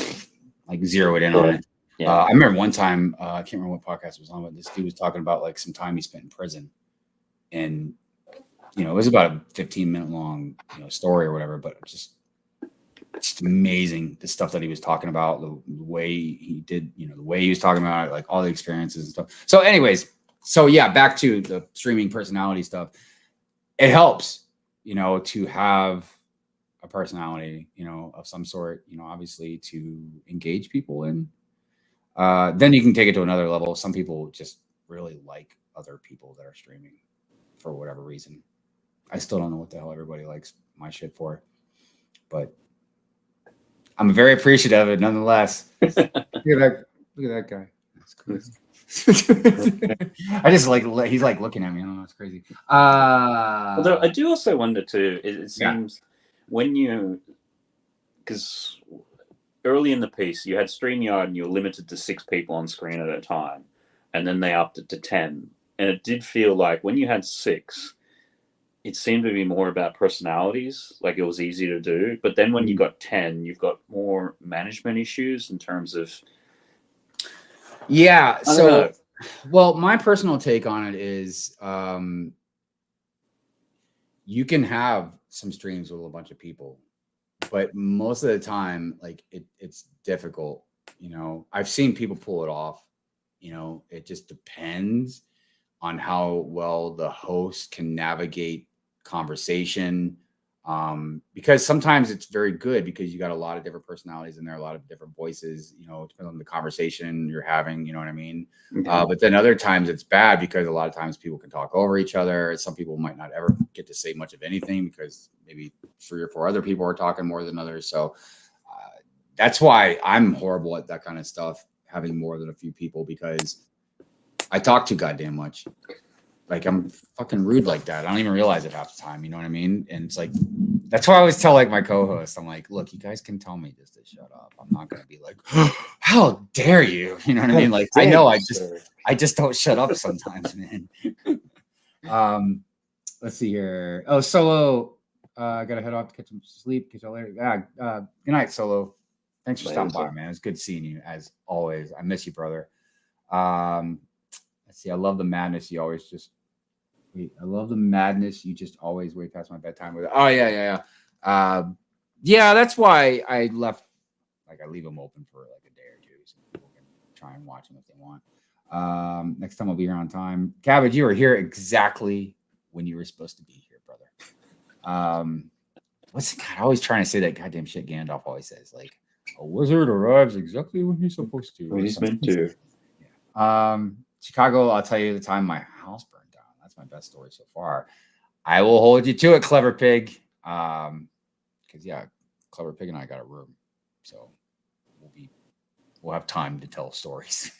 like zero it in on it. Yeah. I remember one time, I can't remember what podcast it was on, but this dude was talking about like some time he spent in prison, and it was about a 15-minute long story or whatever, but just amazing the stuff that he was talking about, the way he did, the way he was talking about it, like all the experiences and stuff. So anyways, yeah, back to the streaming personality stuff. It helps, to have a personality, of some sort, obviously to engage people in. Then you can take it to another level. Some people just really like other people that are streaming for whatever reason. I still don't know what the hell everybody likes my shit for, but I'm very appreciative of it nonetheless. Look at that guy. That's crazy. I just like he's like looking at me. I don't know. It's crazy. Although I do also wonder too. It seems when because early in the piece you had StreamYard and you were limited to 6 people on screen at a time, and then they upped it to 10. And it did feel like when you had 6, it seemed to be more about personalities, like it was easy to do. But then when you got 10, you've got more management issues in terms of. Yeah. So, well, my personal take on it is you can have some streams with a bunch of people, but most of the time, like it's difficult. I've seen people pull it off. It just depends on how well the host can navigate conversation. Because sometimes it's very good because you got a lot of different personalities in there, a lot of different voices, it depends on the conversation you're having, you know what I mean? Okay. But then other times it's bad because a lot of times people can talk over each other. Some people might not ever get to say much of anything because maybe 3 or 4 other people are talking more than others. So that's why I'm horrible at that kind of stuff, having more than a few people, because I talk too goddamn much. Like I'm fucking rude like that. I don't even realize it half the time. You know what I mean? And it's like, that's why I always tell like my co-hosts, I'm like, look, you guys can tell me just to shut up. I'm not going to be like, how dare you? You know what I mean? Like, I know I just don't shut up sometimes, man. Let's see here. Oh, Solo. I got to head off to get some sleep. Catch y'all later. Good night, Solo. Thanks for stopping by, man. It's good seeing you as always. I miss you, brother. Let's see. I love the madness. You always just wait. I love the madness. You just always way past my bedtime with it. Oh yeah. Yeah, that's why I left. Like I leave them open for like a day or two, so people can try and watch them if they want. Next time I'll be here on time. Cabbage, you were here exactly when you were supposed to be here, brother. What's God? Always trying to say that goddamn shit Gandalf always says, like a wizard arrives exactly when he's supposed to. When he's meant to. Yeah. Chicago, I'll tell you the time my house burned down. That's my best story so far. I will hold you to it, Clever Pig. Because yeah, Clever Pig and I got a room, so we'll have time to tell stories.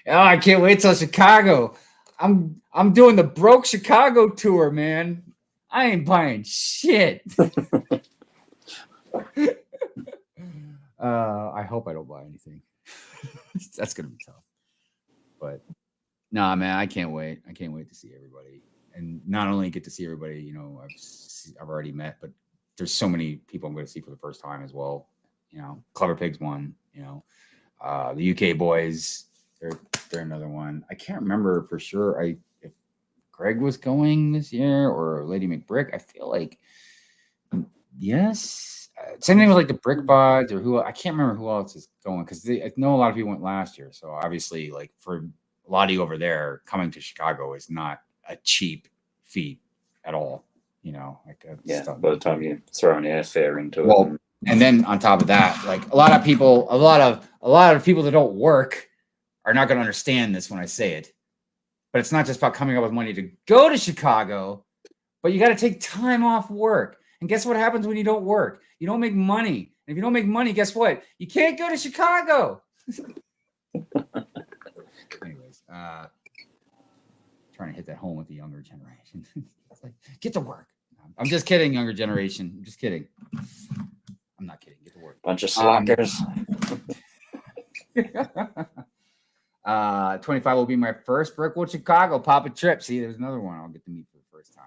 Oh, I can't wait till Chicago. I'm doing the Broke Chicago tour, man. I ain't buying shit. I hope I don't buy anything. That's gonna be tough. But nah, man, I can't wait. I can't wait to see everybody, and not only get to see everybody, you know, I've already met, but there's so many people I'm going to see for the first time as well. You know, Clever Pigs one. You know, the UK boys. They're another one. I can't remember for sure. If Greg was going this year or Lady McBrick. I feel like yes. Same thing with like the Brick Buds or who I can't remember who else is going because I know a lot of people went last year. So obviously, like for a lot of you over there, coming to Chicago is not a cheap feat at all. You know, like by the time you throw an airfare into it, and then on top of that, like a lot of people that don't work are not going to understand this when I say it. But it's not just about coming up with money to go to Chicago, but you got to take time off work. And guess what happens when you don't work? You don't make money. And if you don't make money, guess what? You can't go to Chicago. Anyways, trying to hit that home with the younger generation. It's like, get to work. I'm just kidding, younger generation. I'm just kidding. I'm not kidding. Get to work. Bunch of slackers. 25 will be my first Brickwood Chicago Papa trip. See, there's another one I'll get to meet for the first time.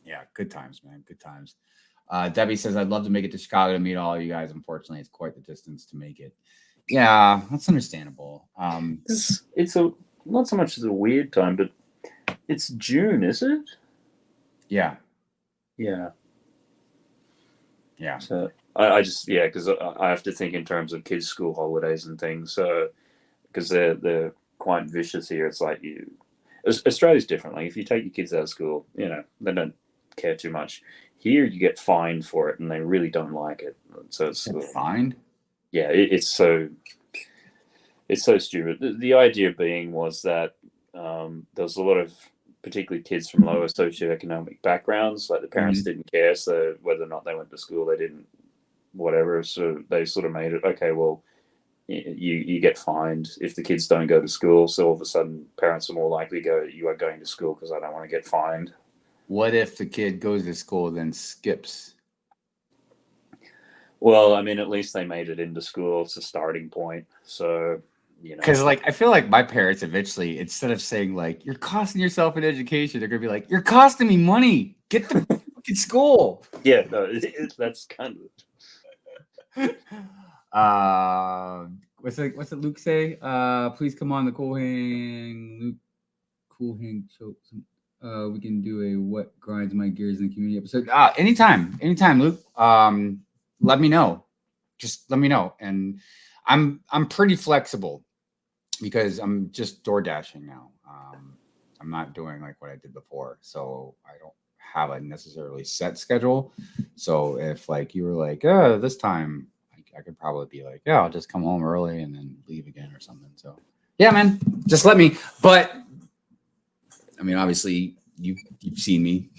Yeah, good times, man. Good times. Debbie says, I'd love to make it to Chicago to meet all of you guys. Unfortunately, it's quite the distance to make it. Yeah, that's understandable. It's not so much as a weird time, but it's June, is it? Yeah. Yeah. Yeah. So I just, because I have to think in terms of kids' school holidays and things. So, because they're quite vicious here. It's like Australia's different. Like if you take your kids out of school, you know, they don't care too much. Here you get fined for it, and they really don't like it. So it's fined. Yeah, it's so stupid. The idea being was that there's a lot of particularly kids from lower socioeconomic backgrounds, like the parents didn't care, so whether or not they went to school, they didn't, whatever. So they sort of made it, okay, well, you get fined if the kids don't go to school. So all of a sudden, parents are more likely to go, you are going to school because I don't want to get fined. What if the kid goes to school then skips? Well, I mean, at least they made it into school. It's a starting point. So, you know. Because, like, I feel like my parents eventually, instead of saying, like, you're costing yourself an education, they're going to be like, you're costing me money. Get the fucking school. Yeah, no, that's kind of. What's it Luke say? Please come on the Cool Hang. Luke, Cool Hang show. We can do a what grinds my gears in the community episode. Anytime, Luke. Let me know. Just let me know. And I'm pretty flexible because I'm just door dashing now. I'm not doing like what I did before, so I don't have a necessarily set schedule. So if like you were like, this time, I could probably be like, I'll just come home early and then leave again or something. So yeah, man, just let me. But I mean, obviously, you've seen me.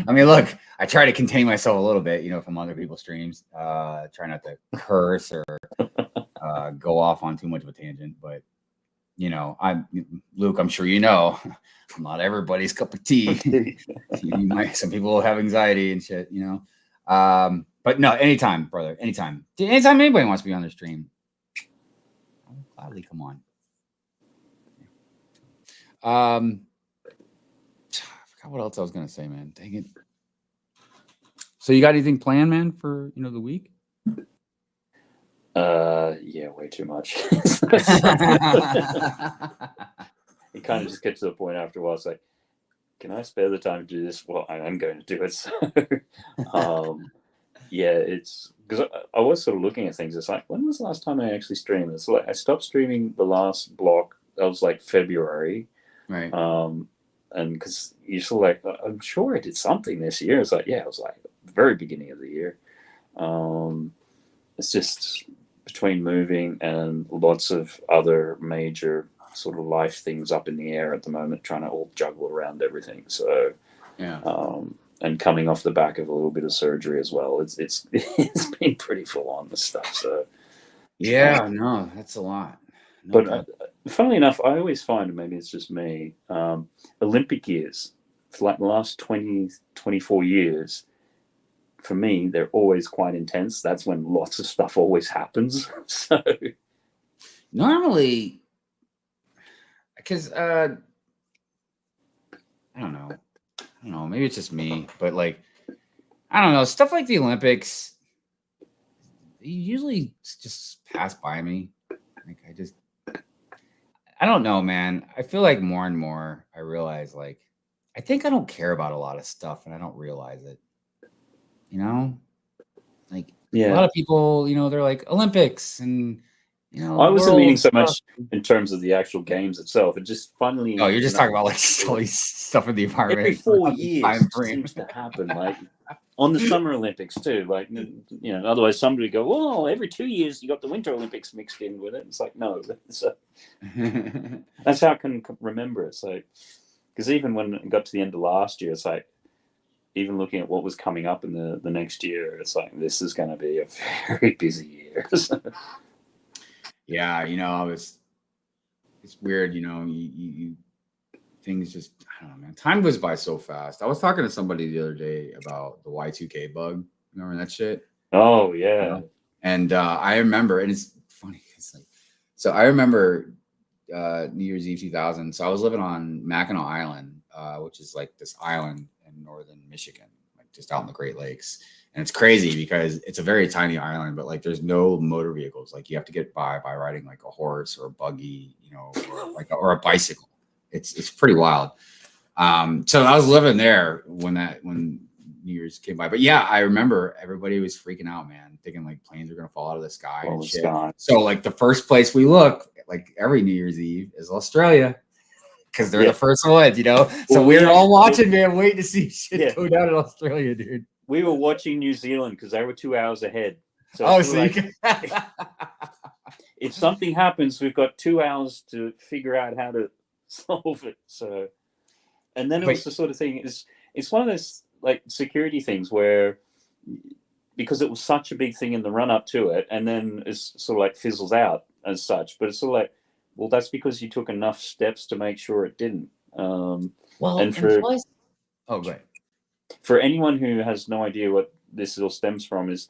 I mean, look, I try to contain myself a little bit, you know, from other people's streams. Try not to curse or go off on too much of a tangent. But, you know, Luke, I'm sure you know, I'm not everybody's cup of tea. Some people have anxiety and shit, you know. But no, anytime, brother, anytime. Anytime anybody wants to be on the stream, I'll gladly come on. I forgot what else I was gonna say, man. Dang it. So you got anything planned, man, for the week? Yeah, way too much. It kind of just gets to the point after a while. It's like, can I spare the time to do this? Well, I am going to do it. So, yeah, it's because I was sort of looking at things. It's like, when was the last time I actually streamed? It's like I stopped streaming the last block. That was like February, Right. And because you're sort of like, I'm sure I did something this year. It's like, yeah, it was like the very beginning of the year. It's just between moving and lots of other major sort of life things up in the air at the moment, trying to all juggle around everything. So, Yeah. And coming off the back of a little bit of surgery as well, it's it's been pretty full on, this stuff. So, Yeah, no, that's a lot. No but doubt. funnily enough, I always find, maybe it's just me, Olympic years, for like the last 20, 24 years, for me, they're always quite intense. That's when lots of stuff always happens. So Normally, because I don't know, maybe it's just me, but like, I don't know, stuff like the Olympics, they usually just pass by me. Like, I don't know, man. I feel like more and more I realize, like, I think I don't care about a lot of stuff and I don't realize it. Like a lot yeah, of people, they're like Olympics and I wasn't meaning world so stuff. much in terms of the actual games itself. It just, Oh, funnily you're just enough, talking about like silly stuff in the every environment, 4 years time it frame. seems to happen. Like on the Summer Olympics too. Like, otherwise somebody would go, "Well, every 2 years you got the Winter Olympics mixed in with it." It's like, no, that's how I can remember it. It's like, because even when it got to the end of last year, it's like, even looking at what was coming up in the next year, it's like, this is going to be a very busy year. Yeah, it's weird, you things just, I don't know, man. Time goes by so fast. I was talking to somebody the other day about the Y2K bug. Remember that shit? Oh yeah. And I remember, and it's funny, it's like, so I remember New Year's Eve 2000. So I was living on Mackinac Island, which is like this island in northern Michigan, like just out in the Great Lakes. And it's crazy because it's a very tiny island, but like there's no motor vehicles. Like you have to get by riding like a horse or a buggy, or a bicycle. It's pretty wild. So I was living there when New Year's came by. But yeah, I remember everybody was freaking out, man, thinking like planes were gonna fall out of the sky and shit. So like the first place we look, like every New Year's Eve, is Australia. Because they're the first ones, So we were all watching, man, waiting to see shit go down in Australia, dude. We were watching New Zealand because they were 2 hours ahead. So, so like, you can... if something happens, we've got 2 hours to figure out how to solve it. So, and then it was the sort of thing, it's one of those like security things where, because it was such a big thing in the run up to it, and then it's sort of like fizzles out as such, but it's sort of like, well, that's because you took enough steps to make sure it didn't. And for anyone who has no idea what this all stems from, is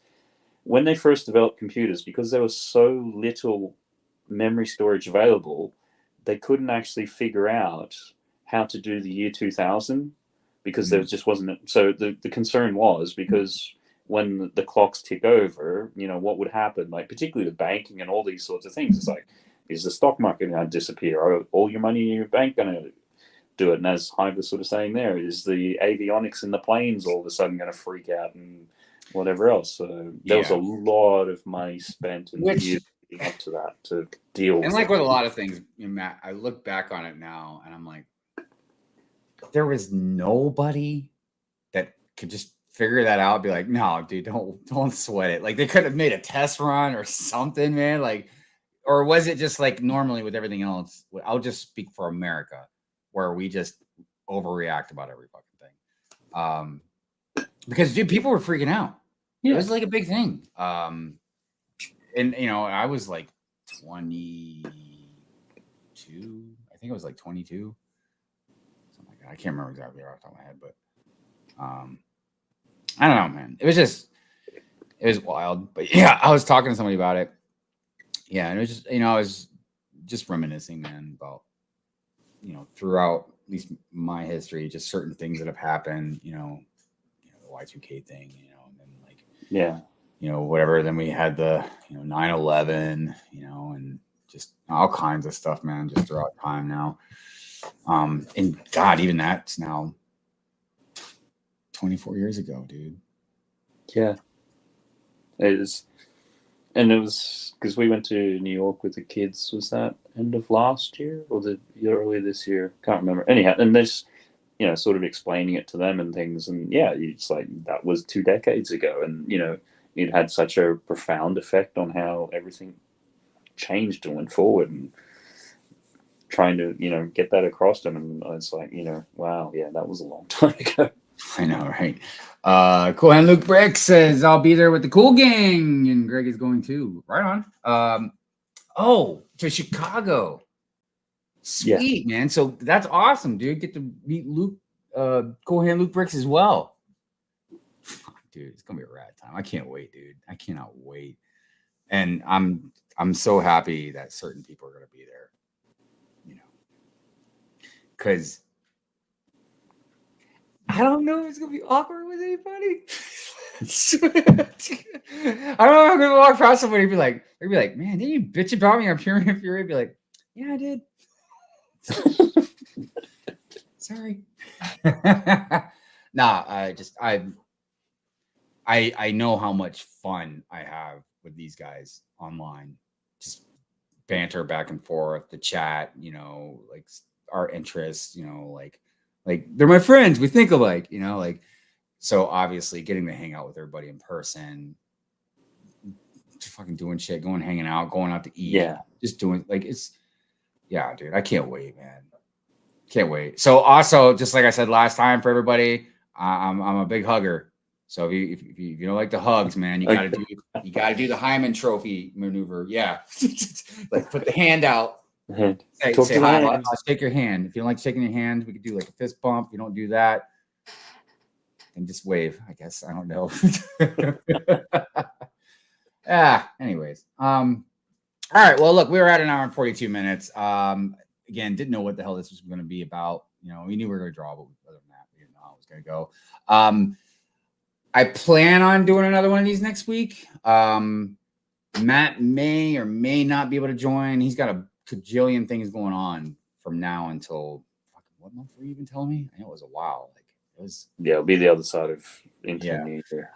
when they first developed computers, because there was so little memory storage available, they couldn't actually figure out how to do the year 2000 because there just wasn't. So the concern was, because when the clocks tick over, what would happen? Like particularly the banking and all these sorts of things. It's like, is the stock market going to disappear? Are all your money in your bank going to do it? And as Hive was sort of saying there, is the avionics in the planes all of a sudden going to freak out and whatever else? So there was a lot of money spent and years leading up to that to deal with. And like with a lot of things, Matt, I look back on it now and I'm like, there was nobody that could just figure that out. Be like, no, dude, don't sweat it. Like they could have made a test run or something, man. Like, or was it just like normally with everything else? I'll just speak for America, where we just overreact about every fucking thing. Because dude, people were freaking out. It was like a big thing. And I was like 22. I think it was like 22. Something like that. I can't remember exactly off the top of my head, but I don't know, man. It was wild. But yeah, I was talking to somebody about it. Yeah, and it was just, I was just reminiscing, man, about, throughout at least my history, just certain things that have happened, the Y2K thing, Yeah. Whatever. Then we had the 9/11, and just all kinds of stuff, man, just throughout time now. And God, even that's now 24 years ago, dude. Yeah. It was because we went to New York with the kids. Was that end of last year or the year earlier this year? Can't remember. Anyhow, and this, sort of explaining it to them and things, and yeah, it's like that was 2 decades ago, and it had such a profound effect on how everything changed and went forward, and trying to get that across to them, and it's like wow, yeah, that was a long time ago. I know, right? Cool. And Luke Brick says, I'll be there with the cool gang. And Greg is going too. Right on. To Chicago. Sweet, man. So that's awesome, dude. Get to meet Luke, Cool Hand Luke Bricks as well. Dude, it's gonna be a rad time. I can't wait, dude. I cannot wait. And I'm so happy that certain people are gonna be there. Because I don't know if it's gonna be awkward with anybody. I don't know if I'm gonna walk past somebody and be like, man, didn't you bitch about me on Pure Fury? Be like, yeah, I did. Sorry. Nah, I know how much fun I have with these guys online. Just banter back and forth, the chat, like our interests, like they're my friends. We think alike, so obviously getting to hang out with everybody in person, fucking doing shit, hanging out, going out to eat, just doing dude, I can't wait, man. Can't wait. So also, just like I said last time, for everybody, I'm a big hugger. So if you don't like the hugs, man, you gotta do the Hyman Trophy maneuver. Yeah, like put the hand out. Say hi. I'll shake your hand. If you don't like shaking your hand, we could do like a fist bump. If you don't do that, and just wave. I guess I don't know. Anyways. All right. Well, look, we were at 1 hour and 42 minutes. Again, didn't know what the hell this was going to be about. We knew we were going to draw, but other than that, we didn't know how it was going to go. I plan on doing another one of these next week. Matt may or may not be able to join. He's got a cajillion things going on from now until what month were you even telling me? I know it was a while. Like it was. Yeah, it'll be the other side of into New Year.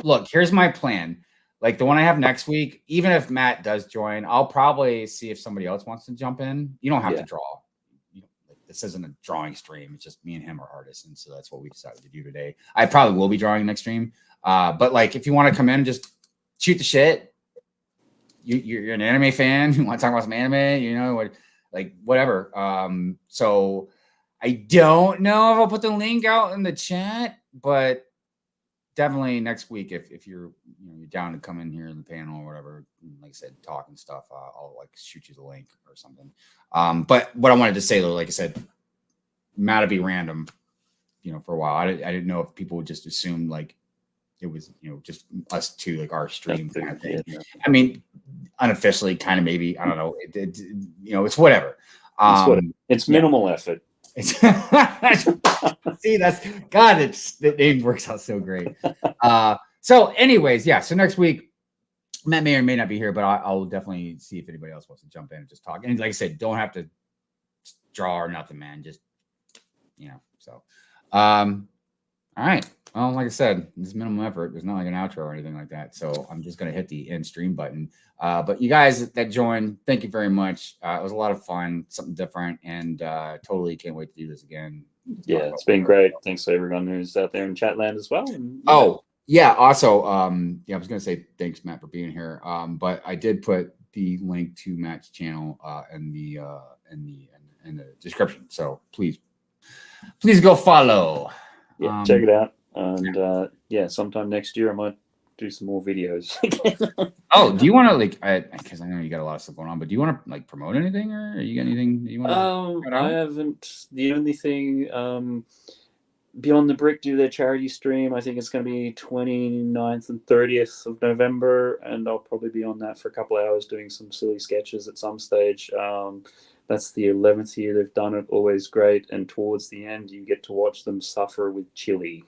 Look, here's my plan. Like the one I have next week, even if Matt does join, I'll probably see if somebody else wants to jump in. You don't have to draw. This isn't a drawing stream. It's just me and him are artists. And so that's what we decided to do today. I probably will be drawing next stream. But like, if you want to come in and just shoot the shit, you're an anime fan. You want to talk about some anime, whatever. So I don't know if I'll put the link out in the chat, but definitely next week, if you're down to come in here in the panel or whatever, like I said, talk and stuff, I'll like shoot you the link or something. But what I wanted to say though, like I said, Matt'll be random, for a while. I didn't know if people would just assume like it was, just us two, like our stream kind of thing. Yeah. I mean, unofficially, kind of maybe. I don't know. It's whatever. It's minimal effort. See, the name works out so great. So anyways, so next week, Matt may or may not be here, but I'll definitely see if anybody else wants to jump in and just talk. And like I said, don't have to draw or nothing, man. Just, so. All right. Well, like I said, this is minimum effort. There's not like an outro or anything like that. So I'm just going to hit the end stream button. But you guys that joined, thank you very much. It was a lot of fun, something different, and totally can't wait to do this again. Yeah, it's been great. Thanks to everyone who's out there in chat land as well. And, also, I was going to say thanks, Matt, for being here. But I did put the link to Matt's channel in the description. So please go follow. Yeah, check it out. And sometime next year I might do some more videos. Do you want to because I know you got a lot of stuff going on, but do you want to promote anything, or you got anything that you want to I haven't. The only thing Beyond the Brick do their charity stream. I think it's going to be 29th and 30th of November, and I'll probably be on that for a couple of hours doing some silly sketches at some stage. That's the 11th year they've done it. Always great. And towards the end, you get to watch them suffer with chili.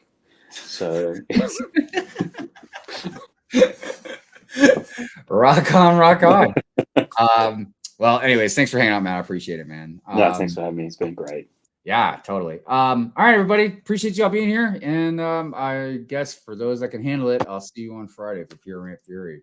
So rock on, rock on. Well, anyways, thanks for hanging out, Matt. I appreciate it, man. no, thanks for having me. It's been great. Yeah, totally. All right, everybody. Appreciate y'all being here. And I guess for those that can handle it, I'll see you on Friday for Pure Rant Fury.